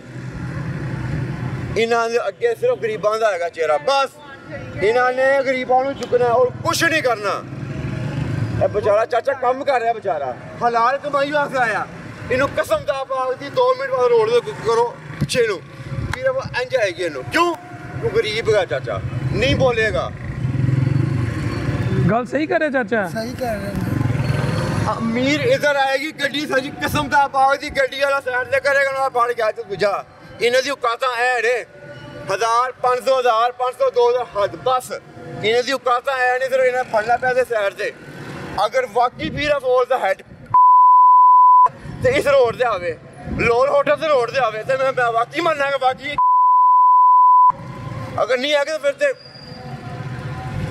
ਇਹਨਾਂ ਦੇ ਅੱਗੇ ਸਿਰਫ ਗਰੀਬਾਂ ਦਾ ਹੈਗਾ ਚਿਹਰਾ ਬਸ ਇਹਨਾਂ ਨੇ ਗਰੀਬਾਂ ਨੂੰ ਚੁੱਕਣਾ ਔਰ ਕੁਛ ਨਹੀਂ ਕਰਨਾ ਇਹ ਵਿਚਾਰਾ ਚਾਚਾ ਕੰਮ ਕਰ ਰਿਹਾ ਵਿਚਾਰਾ ਹਲਾਲ ਕਮਾਈ ਵਾਸਤੇ ਆਇਆ ਇਹਨੂੰ ਕਸਮ ਦਾ ਪਾਉਂਦੀ 2 ਮਿੰਟ ਬਾਅਦ ਰੋਡ ਤੇ ਕਰੋ ਪਿੱਛੇ ਨੂੰ ਫਿਰ ਉਹ ਇੰਜ ਆਏਗੀ ਇਹਨੂੰ ਕਿਉਂ ਤੂੰ ਗਰੀਬ ਹੈ ਚਾਚਾ ਨਹੀਂ ਬੋਲੇਗਾ गल सही करे चाचा अमीर इधर आएगी गड्डी सजी कसम का पावती गड्डी वाला साइड से करेगा ना फाड़ के तो तुझा इन्हें दी औकात है रे 1000 500 2000 हद बस इन्हें दी औकात है नहीं सिर्फ इन्हें फड़ना पैसे साइड से अगर वाकई पीरा फोर्स दा हेड ते इस रोड ते आवे लोर होटल से रोड ते आवे ते मैं वाकई मानना कि वाकई अगर नहीं आएगा तो फिर ते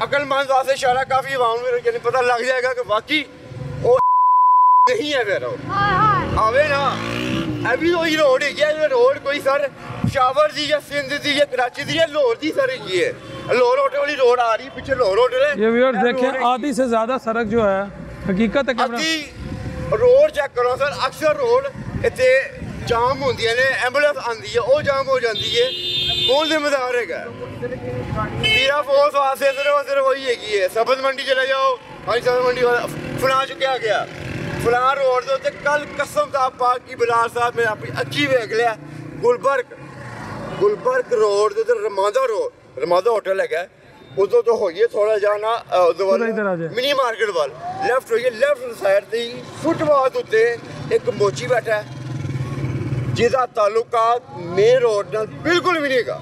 अकलमंद वास्ते इशारा काफी आवाम में पता लग जाएगा कि वाकई वो नहीं है फिर आवे ना अभी तो ये रोड है रोड कोई सर शावर दी या सिंध दी या कराची दी या लाहौर दी सर ये है लाहौर होटल वाली रोड आ रही है पीछे लाहौर होटल है ये व्यूअर्स देखें आधी से ज्यादा सड़क जो है हकीकत है आधी रोड चेक करो सर अक्सर रोड इतने जाम होंदी ने एंबुलेंस आंदी है वो जाम हो जाती है कौन जिम्मेदार है पीरा फोर्स वास्ते सिर्फ वही है सब्ज मंडी चले जाओ हरी सब्ज मंडी फलां चुक्या गया फलां रोड के उत्ते कल कसम दा पाक की बिलाल साहब मैं अपनी अखी वेख लिया गुलबर्ग रोड के रमादा होटल है उदों तो होइए थोड़ा जाना मिनी मार्केट वाल लेफ्ट होइए लेफ्ट साइड से फुटपाथ उत्ते एक मोची बैठा है जिसका ताल्लुका मेन रोड नाल बिल्कुल भी नहीं है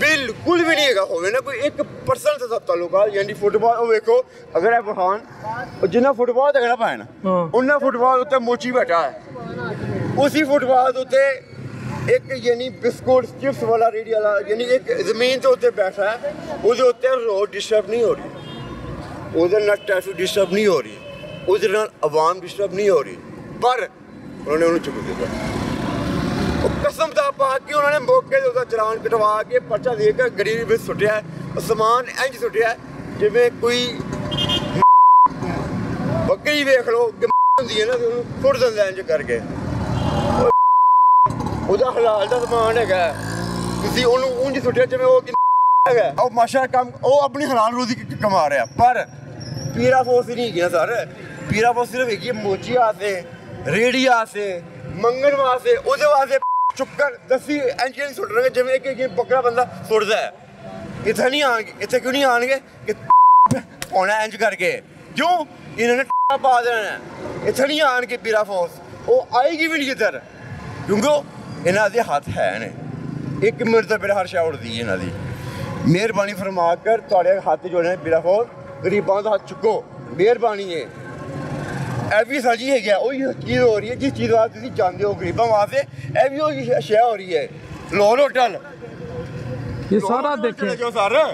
बिल्कुल भी नहीं है होवे ना कोई 1% से ताल्लुका यानी फुटपाथ वो देखो अगर है बहान जिन्ना फुटपाथ है ना भैन उन्ना फुटपाथ उत्ते मोची बैठा है उसी फुटपाथ उत्ते एक यानी बिस्कुट चिप्स वाला रेडी वाला यानी एक जमीन तो उत्ते बैठा है उसदे उत्ते रोड डिस्टर्ब नहीं हो रही उधर ना ट्रैफिक डिस्टर्ब नहीं हो रही उधर ना आवाम डिस्टर्ब नहीं हो रही पर उन्होंने उन्हें चुक दिया कसम दा पा के उन्होंने मौके से उसका चलान कटवा के पर्चा देकर गरीब में सुटिया है समान इंज सुटिया है जिवें कोई बकरी वेख लो होंदी है ना सुट दिंदा इंज करके ਉਹਦਾ ਹਲਾਲ ਦਾ ਸਮਾਨ ਹੈਗਾ ਤੁਸੀਂ ਉਹਨੂੰ ਉਂਝ ਸੁੱਟਿਆ ਜਿਵੇਂ ਉਹ ਹੈਗਾ ਉਹ ਮਾਸ਼ਾ ਕੰਮ ਉਹ ਆਪਣੀ ਹਲਾਲ ਰੋਜ਼ੀ ਕਮਾ ਰਿਹਾ ਪਰ ਪੀਰਾ ਫੋਰਸ ਨਹੀਂ ਗਿਆ ਸਰ ਪੀਰਾ ਫੋਰਸ ਸਿਰਫ ਹੈਗੀ ਮੋਚੀ ਆਸੇ ਰੇੜੀ ਆਸੇ ਮੰਗਣ ਵਾਸਤੇ ਉਹਦੇ ਵਾਸਤੇ ਚੁੱਕਰ ਦਸੀ ਇੰਜੀਨ ਸੁੱਟ ਰਹੇ ਜਿਵੇਂ ਕਿ ਬੱਕਰਾ ਬੰਦਾ ਸੁੱਟਦਾ ਹੈ ਇੱਥੇ ਨਹੀਂ ਆਣਗੇ ਇੱਥੇ ਕਿਉਂ ਨਹੀਂ ਆਣਗੇ ਕਿ ਹੋਣਾ ਇੰਜ ਕਰਕੇ ਕਿਉਂ ਇਹਨਾਂ ਨੇ ਪਾ ਦੇਣਾ ਇੱਥੇ ਨਹੀਂ ਆਣਗੇ ਪੀਰਾ ਫੋਰਸ ਉਹ ਆਏਗੀ ਵੀ ਨਹੀਂ ਇੱਧਰ ਕਿਉਂਕਿ ਇਹਨਾਂ ਦੇ ਹੱਥ ਹੈ ਨੇ 1 ਮਿੰਟ ਤੋਂ ਪਹਿਲਾਂ ਹਰ ਸ਼ਾ ਉੜਦੀ ਇਹਨਾਂ ਦੀ ਮਿਹਰਬਾਨੀ ਫਰਮਾ ਕਰ ਤੁਹਾਡੇ ਹੱਥ ਜੋ ਨੇ ਪੀਰਾ ਫੋਰਸ ਗਰੀਬਾਂ ਦਾ ਹੱਥ ਚੁੱਕੋ ਮਿਹਰਬਾਨੀ ਹੈ ਇਹ ਵੀ ਸੱਚੀ ਹੈ ਗਿਆ ਉਹੀ ਚੀਜ਼ ਹੋ ਰਹੀ ਹੈ ਜਿਸ ਚੀਜ਼ ਵਾਸਤੇ ਤੁਸੀਂ ਜਾਣਦੇ हो गरीबों वास्ते ਇਹ ਵੀ ਉਹੀ ਅਸ਼ਿਆ ਹੋ ਰਹੀ ਹੈ ਲਾਹੌਰ होटल ये सारा देखें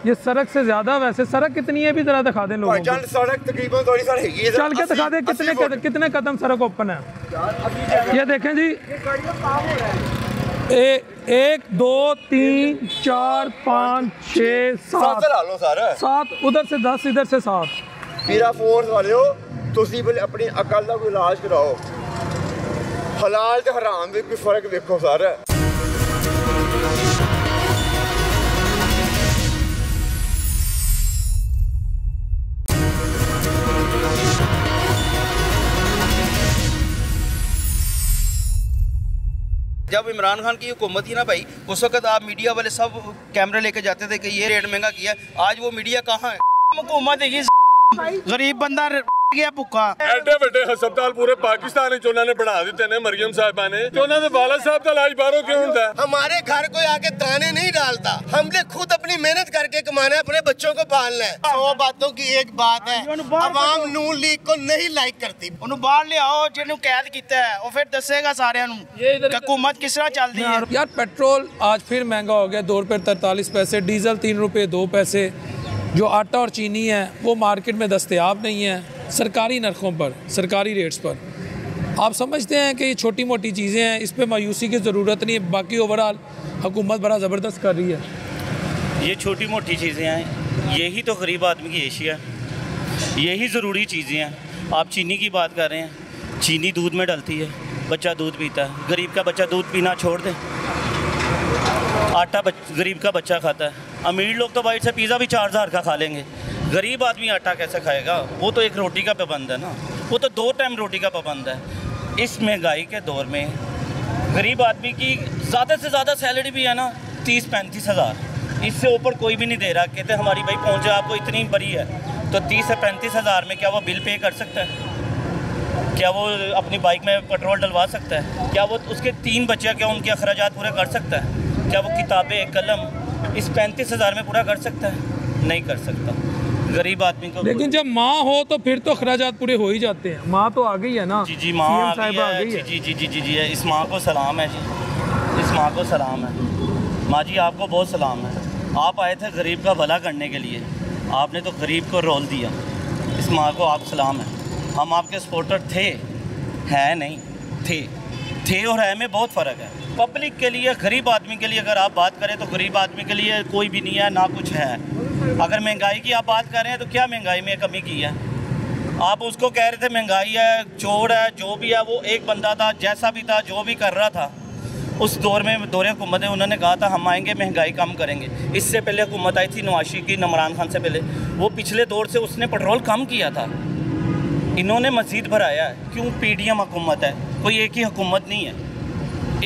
ये सड़क से ज्यादा वैसे सड़क कितनी है भी जरा दिखा दें लोगों को सड़क तकरीबन थोड़ी सा है चल के दिखा दें कितने कदम सड़क ओपन है ये देखें जी 1 2 3 4 5 6 7 उधर से 10 इधर से 7 पीरा फोर्स वाले हो ਤੁਸੀਂ ਪਹਿਲੇ ਆਪਣੀ ਅਕਲ ਦਾ ਕੋਈ ਇਲਾਜ ਕਰਾਓ ਹਲਾਲ ਤੇ ਹਰਾਮ ਵਿੱਚ ਕੋਈ ਫਰਕ ਵੇਖੋ ਸਰ जब इमरान खान की हुकूमत थी ना भाई, उस वक्त आप मीडिया वाले सब कैमरे लेके जाते थे कि ये रेट महंगा किया। आज वो मीडिया कहाँ है? हुकूमत है गरीब बंदा गया भुक्का। एडे ਵੱਡੇ ਹਸਪਤਾਲ पूरे पाकिस्तान ਵਿੱਚ ਉਹਨਾਂ ਨੇ ਬਣਾ ਦਿੱਤੇ ਨੇ मरियम साहिबा ने, तो ਉਹਨਾਂ ਦੇ वालिद साहब का इलाज बाहरों क्यों होता है? हमारे घर कोई आके दाने नहीं डालता, हमने खुद अपनी मेहनत करके कमाना है, अपने बच्चों को पालना है। 100 बातों की एक बात है, अवाम नून लीग को नहीं लाइक करती। ਉਹਨੂੰ ਬਾਹਰ ਲਿਆਓ ਜਿਹਨੂੰ ਕੈਦ ਕੀਤਾ ਹੈ, ਉਹ ਫਿਰ ਦੱਸੇਗਾ ਸਾਰਿਆਂ ਨੂੰ ਕਿ हुकूमत किस तरह चलती है। यार पेट्रोल आज फिर महंगा हो गया, 2 रुपये 43 पैसे, डीजल 3 रुपये 2 पैसे, जो आटा और चीनी है वो मार्केट में दस्तयाब नहीं है सरकारी नरखों पर, सरकारी रेट्स पर। आप समझते हैं कि ये छोटी मोटी चीज़ें हैं, इस पे मायूसी की ज़रूरत नहीं है। बाकी ओवरऑल हुकूमत बड़ा ज़बरदस्त कर रही है। ये छोटी मोटी चीज़ें हैं, यही तो गरीब आदमी की एशिया है, यही ज़रूरी चीज़ें हैं। आप चीनी की बात कर रहे हैं, चीनी दूध में डलती है, बच्चा दूध पीता है। गरीब का बच्चा दूध पीना छोड़ दे, आटा गरीब का बच्चा खाता है। अमीर लोग तो बाहर से पिज़्ज़ा भी 4000 का खा लेंगे, गरीब आदमी आटा कैसे खाएगा? वो तो एक रोटी का पाबंद है ना, वो तो 2 टाइम रोटी का पाबंद है। इस महंगाई के दौर में गरीब आदमी की ज़्यादा से ज़्यादा सैलरी भी है ना 30-35 हज़ार, इससे ऊपर कोई भी नहीं दे रहा। कहते हमारी भाई पहुँचे आपको इतनी बड़ी है, तो 30 से 35 हज़ार में क्या वो बिल पे कर सकता है? क्या वो अपनी बाइक में पेट्रोल डलवा सकता है? क्या वो उसके 3 बच्चे क्या उनके अखराजात पूरे कर सकता है? क्या वो किताबें कलम इस 35 हज़ार में पूरा कर सकता है? नहीं कर सकता गरीब आदमी को। लेकिन जब माँ हो तो फिर तो अखराजात पूरे हो ही जाते हैं। माँ तो आ गई है ना। जी माँ आ गई है। जी इस माँ को सलाम है जी, इस माँ को सलाम है। माँ जी आपको बहुत सलाम है। आप आए थे गरीब का भला करने के लिए, आपने तो गरीब को रोल दिया। इस माँ को आप सलाम है। हम आपके सपोर्टर थे, हैं नहीं, थे और है में बहुत फ़र्क है। पब्लिक के लिए, गरीब आदमी के लिए अगर आप बात करें तो गरीब आदमी के लिए कोई भी नहीं है, ना कुछ है। अगर महंगाई की आप बात कर रहे हैं तो क्या महंगाई में कमी की है? आप उसको कह रहे थे महंगाई है, चोर है, जो भी है। वो एक बंदा था, जैसा भी था, जो भी कर रहा था उस दौर में, दौरे हुकूमत है, उन्होंने कहा था हम आएंगे महंगाई कम करेंगे। इससे पहले हुकूमत आई थी नवाशी की, इमरान खान से पहले, वो पिछले दौर से उसने पेट्रोल कम किया था। इन्होंने मज़ीद बढ़ाया है। क्यों? पीडीएम हुकूमत है, कोई एक ही हुकूमत नहीं है।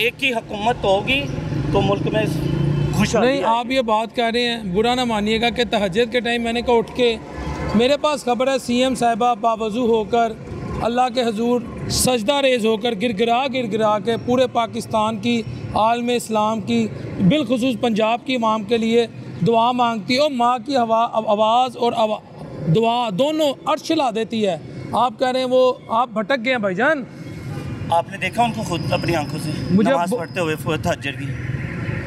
एक ही हुकूमत होगी तो मुल्क में खुशहाली नहीं। आप ये बात कर रहे हैं, बुरा ना मानिएगा कि तहज्जुद के टाइम मैंने कहा उठ के, मेरे पास खबर है सीएम साहिबा बावजू होकर अल्लाह के हजूर सजदा रेज़ होकर गिरगिरा के पूरे पाकिस्तान की, आलम इस्लाम की, बिलखुसूस पंजाब की इमाम के लिए दुआ मांगती है। और माँ की आवाज़ और दुआ दोनों अर्श हिला देती है। आप कह रहे हैं वो आप भटक गए हैं भाईजान। आपने देखा उनको खुद अपनी आंखों से मुझे नमाज़ पढ़ते हुए तहज्जुद की?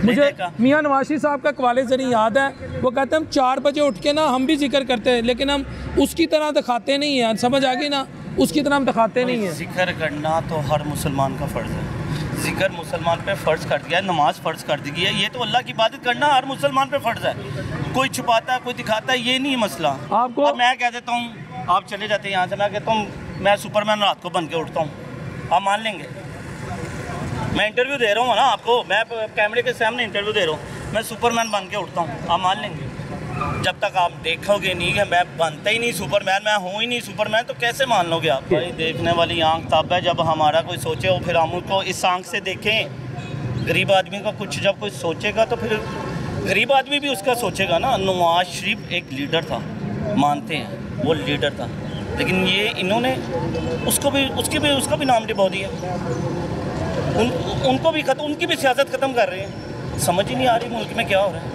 मुझे मियाँ नवाशी साहब का कवाले ज़रिए याद है, वो कहते हैं हम 4 बजे उठ के ना हम भी जिक्र करते हैं, लेकिन हम उसकी तरह दिखाते नहीं हैं। समझ आ गई ना? उसकी तरह हम दिखाते नहीं हैं। जिक्र करना तो हर मुसलमान का फ़र्ज़ है। जिक्र मुसलमान पे फ़र्ज़ कर दिया है, नमाज फ़र्ज़ कर दी है। ये तो अल्लाह की इबादत करना हर मुसलमान पे फ़र्ज़ है। कोई छुपाता है, कोई दिखाता है, ये नहीं मसला। आपको मैं कह देता हूँ, आप चले जाते हैं यहाँ से, मैं कहता हूँ मैं सुपरमैन रात को बन के उठता हूँ, आप मान लेंगे? मैं इंटरव्यू दे रहा हूँ ना आपको, मैं कैमरे के सामने इंटरव्यू दे रहा हूँ, मैं सुपरमैन बन के उठता हूँ, आप मान लेंगे? जब तक आप देखोगे नहीं कि मैं बनता ही नहीं सुपरमैन, मैं हूँ ही नहीं सुपरमैन, तो कैसे मान लोगे आप? भाई देखने वाली आंख तब है जब हमारा कोई सोचे, और फिर हम उनको इस आंख से देखें। गरीब आदमी का कुछ जब कोई सोचेगा तो फिर गरीब आदमी भी उसका सोचेगा ना। नवाज शरीफ एक लीडर था, मानते हैं वो लीडर था, लेकिन ये इन्होंने उसका भी नाम डिबो दिया। उनको भी उनकी भी सियासत ख़त्म कर रहे हैं। समझ ही नहीं आ रही मुल्क में क्या हो रहा है।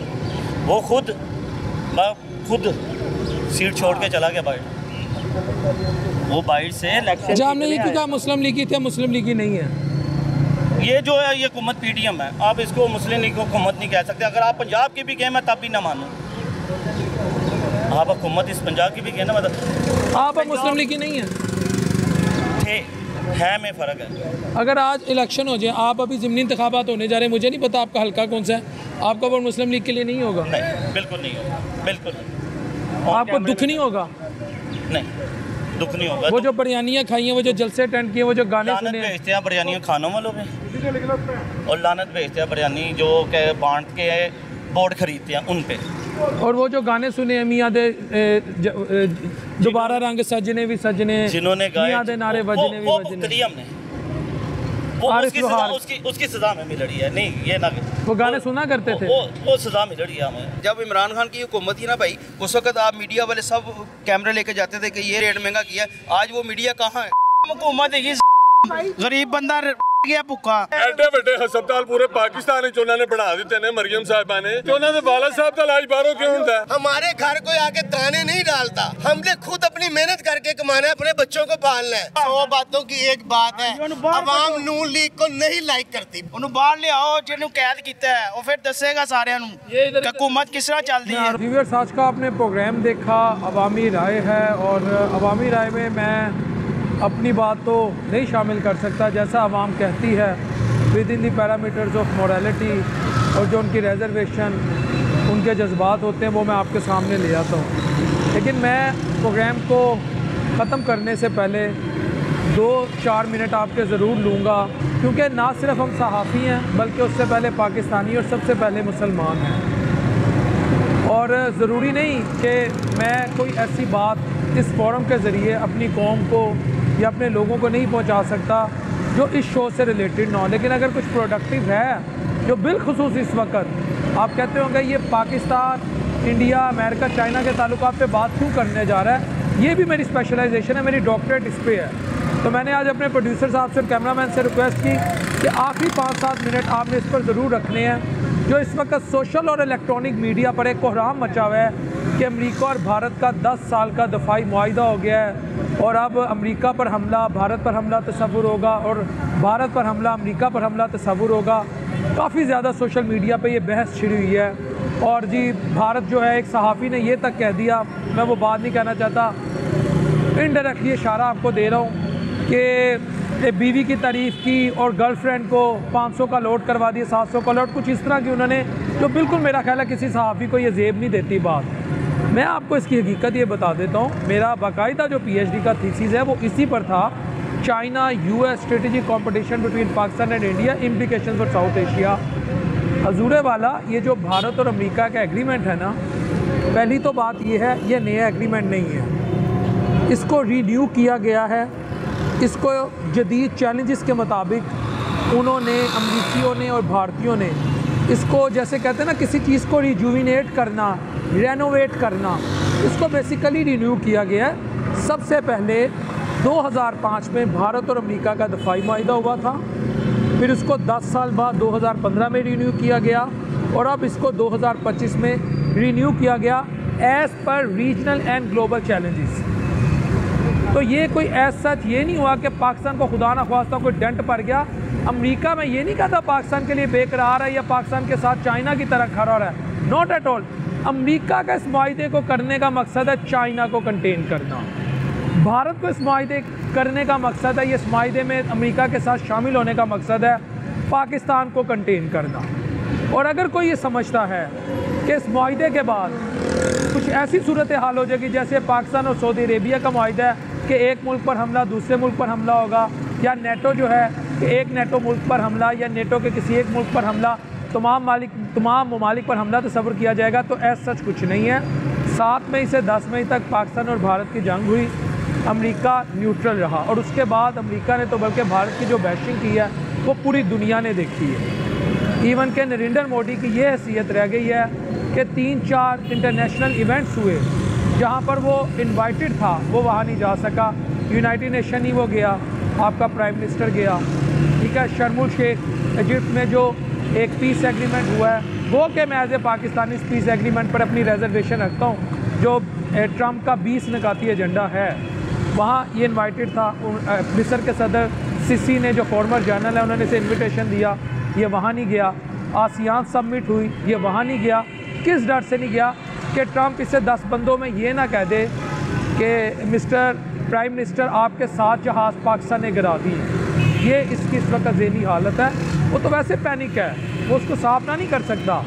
वो खुद सीट छोड़ के चला गया बाइट, वो बाइट से इलेक्शन। अच्छा, हमने ये क्यों कहा मुस्लिम लीगी थे, मुस्लिम लीगी नहीं है। ये जो है ये हुकूमत पीडीएम है, आप इसको मुस्लिम लीग को हुकूमत नहीं कह सकते। अगर आप पंजाब की भी कहें मैं तब भी ना मानूँ। आप हुकूमत इस पंजाब की भी कहें ना, मतलब आप मुस्लिम लीग की नहीं है, है में फ़र्क है। अगर आज इलेक्शन हो जाए, आप अभी ज़िमनी इंतखाबात होने जा रहे हैं, मुझे नहीं पता आपका हल्का कौन सा है, आपका वोट मुस्लिम लीग के लिए नहीं होगा? नहीं, बिल्कुल नहीं होगा, बिल्कुल नहीं। आपको दुख नहीं होगा? नहीं, दुख नहीं होगा। वो जो बिरयानियाँ खाई हैं, वो जो जलसे अटेंड किए, वो जो गाने सुने, लानत भेजते हैं बिरयानियाँ खानों वालों पे, और लानत भेजते हैं बिरयानी जो बांट के बोर्ड खरीदते हैं उन पे। और वो जो गाने सुने हैं मियाँ दे दोबारा रंग सजने भी सजने, जिन्होंने गाए मियाँ दे नारे बजने भी बजने, वो उसकी सजा में मिल रही है। नहीं ये ना वो गाने सुना करते थे, वो सजा मिल रही है हमें। जब इमरान खान की हुकूमत थी ना भाई, उस वक्त आप मीडिया वाले सब कैमरे लेके जाते थे कि ये रेट महंगा किया। आज वो मीडिया कहाँ है? हुकूमत गरीब बंदा गया भुक्का। एडे बड़े हस्पताल पूरे पाकिस्तान में उन्होंने बना दिते ने मरियम साहिबा ने, तो उन्होंने वाला साहब का इलाज बाहरों क्यों होता है? हमारे घर कोई आके दाने नहीं डालता, हमने खुद अपनी मेहनत करके कमाना है, अपने बच्चों को पालना है। 100 बातों की एक बात है, अवाम नून लीग को नहीं लाइक करती। उन्हें बाहर ले आओ जिन्हें कैद किया है, वो फिर दसेगा सारे हुकूमत किस तरह चलती है। व्यूअर्स, आज का आपने प्रोग्राम देखा, अवामी राय है, और अवामी राय में मैं अपनी बात तो नहीं शामिल कर सकता, जैसा आवाम कहती है with in the parameters of morality, और जो उनकी रिजर्वेशन, उनके जज्बात होते हैं वो मैं आपके सामने ले आता हूँ। लेकिन मैं प्रोग्राम को ख़त्म करने से पहले 2-4 मिनट आपके ज़रूर लूँगा, क्योंकि ना सिर्फ हम सहाफ़ी हैं बल्कि उससे पहले पाकिस्तानी और सबसे पहले मुसलमान हैं। और ज़रूरी नहीं कि मैं कोई ऐसी बात इस फोरम के ज़रिए अपनी कौम को या अपने लोगों को नहीं पहुंचा सकता जो इस शो से रिलेटेड ना हो, लेकिन अगर कुछ प्रोडक्टिव है जो बिलखुसूस इस वक्त आप कहते होंगे ये पाकिस्तान, इंडिया, अमेरिका, चाइना के ताल्लुकात पे बात क्यों करने जा रहा है, ये भी मेरी स्पेशलाइजेशन है, मेरी डॉक्टरेट इस पे है। तो मैंने आज अपने प्रोड्यूसर साहब से और कैमरामैन से रिक्वेस्ट की कि आखिरी 5-7 मिनट आपने इस पर ज़रूर रखने हैं, जो इस वक्त सोशल और इलेक्ट्रॉनिक मीडिया पर एक कोहराम मचा हुआ है कि अमेरिका और भारत का 10 साल का दफाई मुआहिदा हो गया है, और अब अमेरिका पर हमला भारत पर हमला तस्वुर होगा, और भारत पर हमला अमेरिका पर हमला तस्वुर होगा। काफ़ी ज़्यादा सोशल मीडिया पे ये बहस छिड़ी हुई है। और जी भारत जो है, एक सहाफ़ी ने ये तक कह दिया, मैं वो बात नहीं कहना चाहता, इनडायरेक्टली इशारा आपको दे रहा हूँ कि बीवी की तारीफ़ की और गर्लफ्रेंड को 500 का लोड करवा दिया, 700 का लोड, कुछ इस तरह की उन्होंने, जो बिल्कुल मेरा ख्याल है किसी सहाफ़ी को ये जेब नहीं देती बात। मैं आपको इसकी हकीकत ये बता देता हूँ, मेरा बाकायदा जो PhD का थीसिस है वो इसी पर था, China US strategic competition between Pakistan and India, implication for south Asia. हजूरे वाला ये जो भारत और अमेरिका का एग्रीमेंट है ना, पहली तो बात ये है ये नया एग्रीमेंट नहीं है, इसको रीन्यू किया गया है। इसको जदीद चैलेंजेस के मुताबिक उन्होंने, अमरीकियों ने और भारतीयों ने इसको, जैसे कहते हैं ना किसी चीज़ को रिजुविनेट करना, रेनोवेट करना, इसको बेसिकली रिन्यू किया गया है। सबसे पहले 2005 में भारत और अमेरिका का दफाई मुआहिदा हुआ था, फिर उसको 10 साल बाद 2015 में रिन्यू किया गया, और अब इसको 2025 में रिन्यू किया गया as per regional and global challenges. तो ये कोई ऐसा सच ये नहीं हुआ कि पाकिस्तान को खुदा ना ख्वास्ता कोई डेंट पड़ गया। अमेरिका में ये नहीं कहता पाकिस्तान के लिए बेकरार है या पाकिस्तान के साथ चाइना की तरह खड़ा रहा है, नॉट एट ऑल। अमेरिका का इस मुआहिदे को करने का मकसद है चाइना को कंटेन करना, भारत को इस मुआहिदे करने का मकसद है, ये इस मुआहिदे में अमेरिका के साथ शामिल होने का मकसद है पाकिस्तान को कंटेन करना। और अगर कोई ये समझता है कि इस मुआहिदे के बाद कुछ ऐसी सूरत हाल हो जाएगी जैसे पाकिस्तान और सऊदी अरेबिया का मुआहिदा है कि एक मुल्क पर हमला दूसरे मुल्क पर हमला होगा, या नेटो जो है कि एक नेटो मुल्क पर हमला या नेटो के किसी एक मुल्क पर हमला, तमाम ममालिक पर हमला तस्वर किया जाएगा, तो ऐसा सच कुछ नहीं है। 7 मई से 10 मई तक पाकिस्तान और भारत की जंग हुई, अमेरिका न्यूट्रल रहा, और उसके बाद अमेरिका ने तो बल्कि भारत की जो बैशिंग की है वो पूरी दुनिया ने देखी है। इवन के नरेंद्र मोदी की ये हैसियत रह गई है कि 3-4 इंटरनेशनल इवेंट्स हुए जहाँ पर वो इनवाइटेड था, वो वहाँ नहीं जा सका। यूनाइटेड नेशन ही वो गया, आपका प्राइम मिनिस्टर गया, ठीक है। शर्म शेख इजिप्ट में जो एक पीस एग्रीमेंट हुआ है, वो कि मैं एज ए पाकिस्तानी इस पीस एग्रीमेंट पर अपनी रिजर्वेशन रखता हूँ, जो ट्रम्प का 20 निकाती एजेंडा है, वहाँ ये इनवाइटेड था। मिस्र के सदर सिसी ने, जो फॉर्मर जनरल है, उन्होंने इसे इन्विटेशन दिया, ये वहाँ नहीं गया। आसियान समिट हुई, ये वहाँ नहीं गया। किस डर से नहीं गया कि ट्रम्प इससे 10 बंदों में ये ना कह दे कि मिस्टर प्राइम मिनिस्टर आपके 7 जहाज़ पाकिस्तान ने गिरा दी। ये इसकी इस वक्त ज़हनी हालत है, वो तो वैसे पैनिक है, वो उसको साफ ना नहीं कर सकता।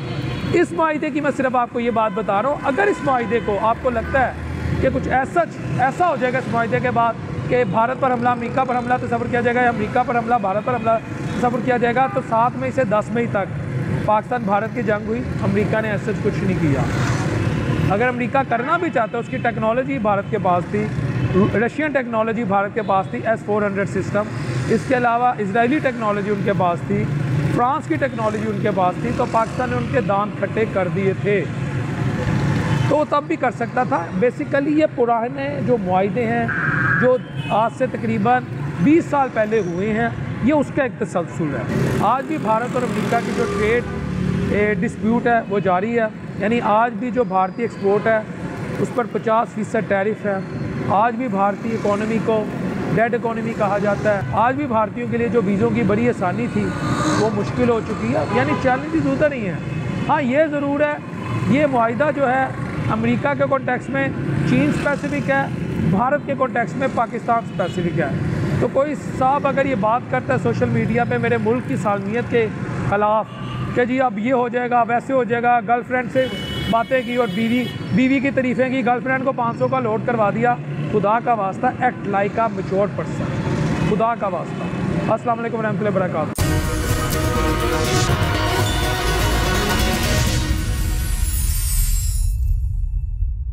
इस मुआहिदे की मैं सिर्फ आपको ये बात बता रहा हूँ, अगर इस मुआहिदे को आपको लगता है कि कुछ ऐसा हो जाएगा इस मुआहिदे के बाद कि भारत पर हमला अमेरिका पर हमला तस्वर किया जाएगा, या अमेरिका पर हमला भारत पर हमला तस्वर किया जाएगा, तो 7 मई से 10 मई तक पाकिस्तान भारत की जंग हुई, अमेरिका ने ऐसा कुछ नहीं किया। अगर अमेरिका करना भी चाहता, उसकी टेक्नोलॉजी भारत के पास थी, रशियन टेक्नोलॉजी भारत के पास थी, S-400 सिस्टम, इसके अलावा इजरायली टेक्नोलॉजी उनके पास थी, फ्रांस की टेक्नोलॉजी उनके पास थी, तो पाकिस्तान ने उनके दांत खट्टे कर दिए थे। तो तब भी कर सकता था। बेसिकली ये पुराने जो मुआहदे हैं जो आज से तकरीबन 20 साल पहले हुए हैं, ये उसका एक तसलसल है। आज भी भारत और अमेरिका की जो ट्रेड डिस्प्यूट है वो जारी है, यानी आज भी जो भारतीय एक्सपोर्ट है उस पर 50% टैरिफ है। आज भी भारतीय इकोनॉमी को डेड इकोनॉमी कहा जाता है। आज भी भारतीयों के लिए जो वीज़ों की बड़ी आसानी थी वो मुश्किल हो चुकी है, यानी चैलेंजेस उधर नहीं है। हाँ, ये ज़रूर है, ये मुआहिदा जो है अमेरिका के कॉन्टेक्स्ट में चीन स्पेसिफिक है, भारत के कॉन्टेक्स्ट में पाकिस्तान स्पेसिफिक है। तो कोई साहब अगर ये बात करता है सोशल मीडिया पे मेरे मुल्क की सालमियत के ख़िलाफ़ कि जी अब ये हो जाएगा, वैसे हो जाएगा, गर्लफ्रेंड से बातें की और बीवी की तारीफ़ें की, गर्लफ्रेंड को 500 का लोड करवा दिया, खुदा का वास्ता act like a mature person, खुदा का वास्ता। अस्सलाम वालेकुम रहमतुल्लाहि व बरकातहू।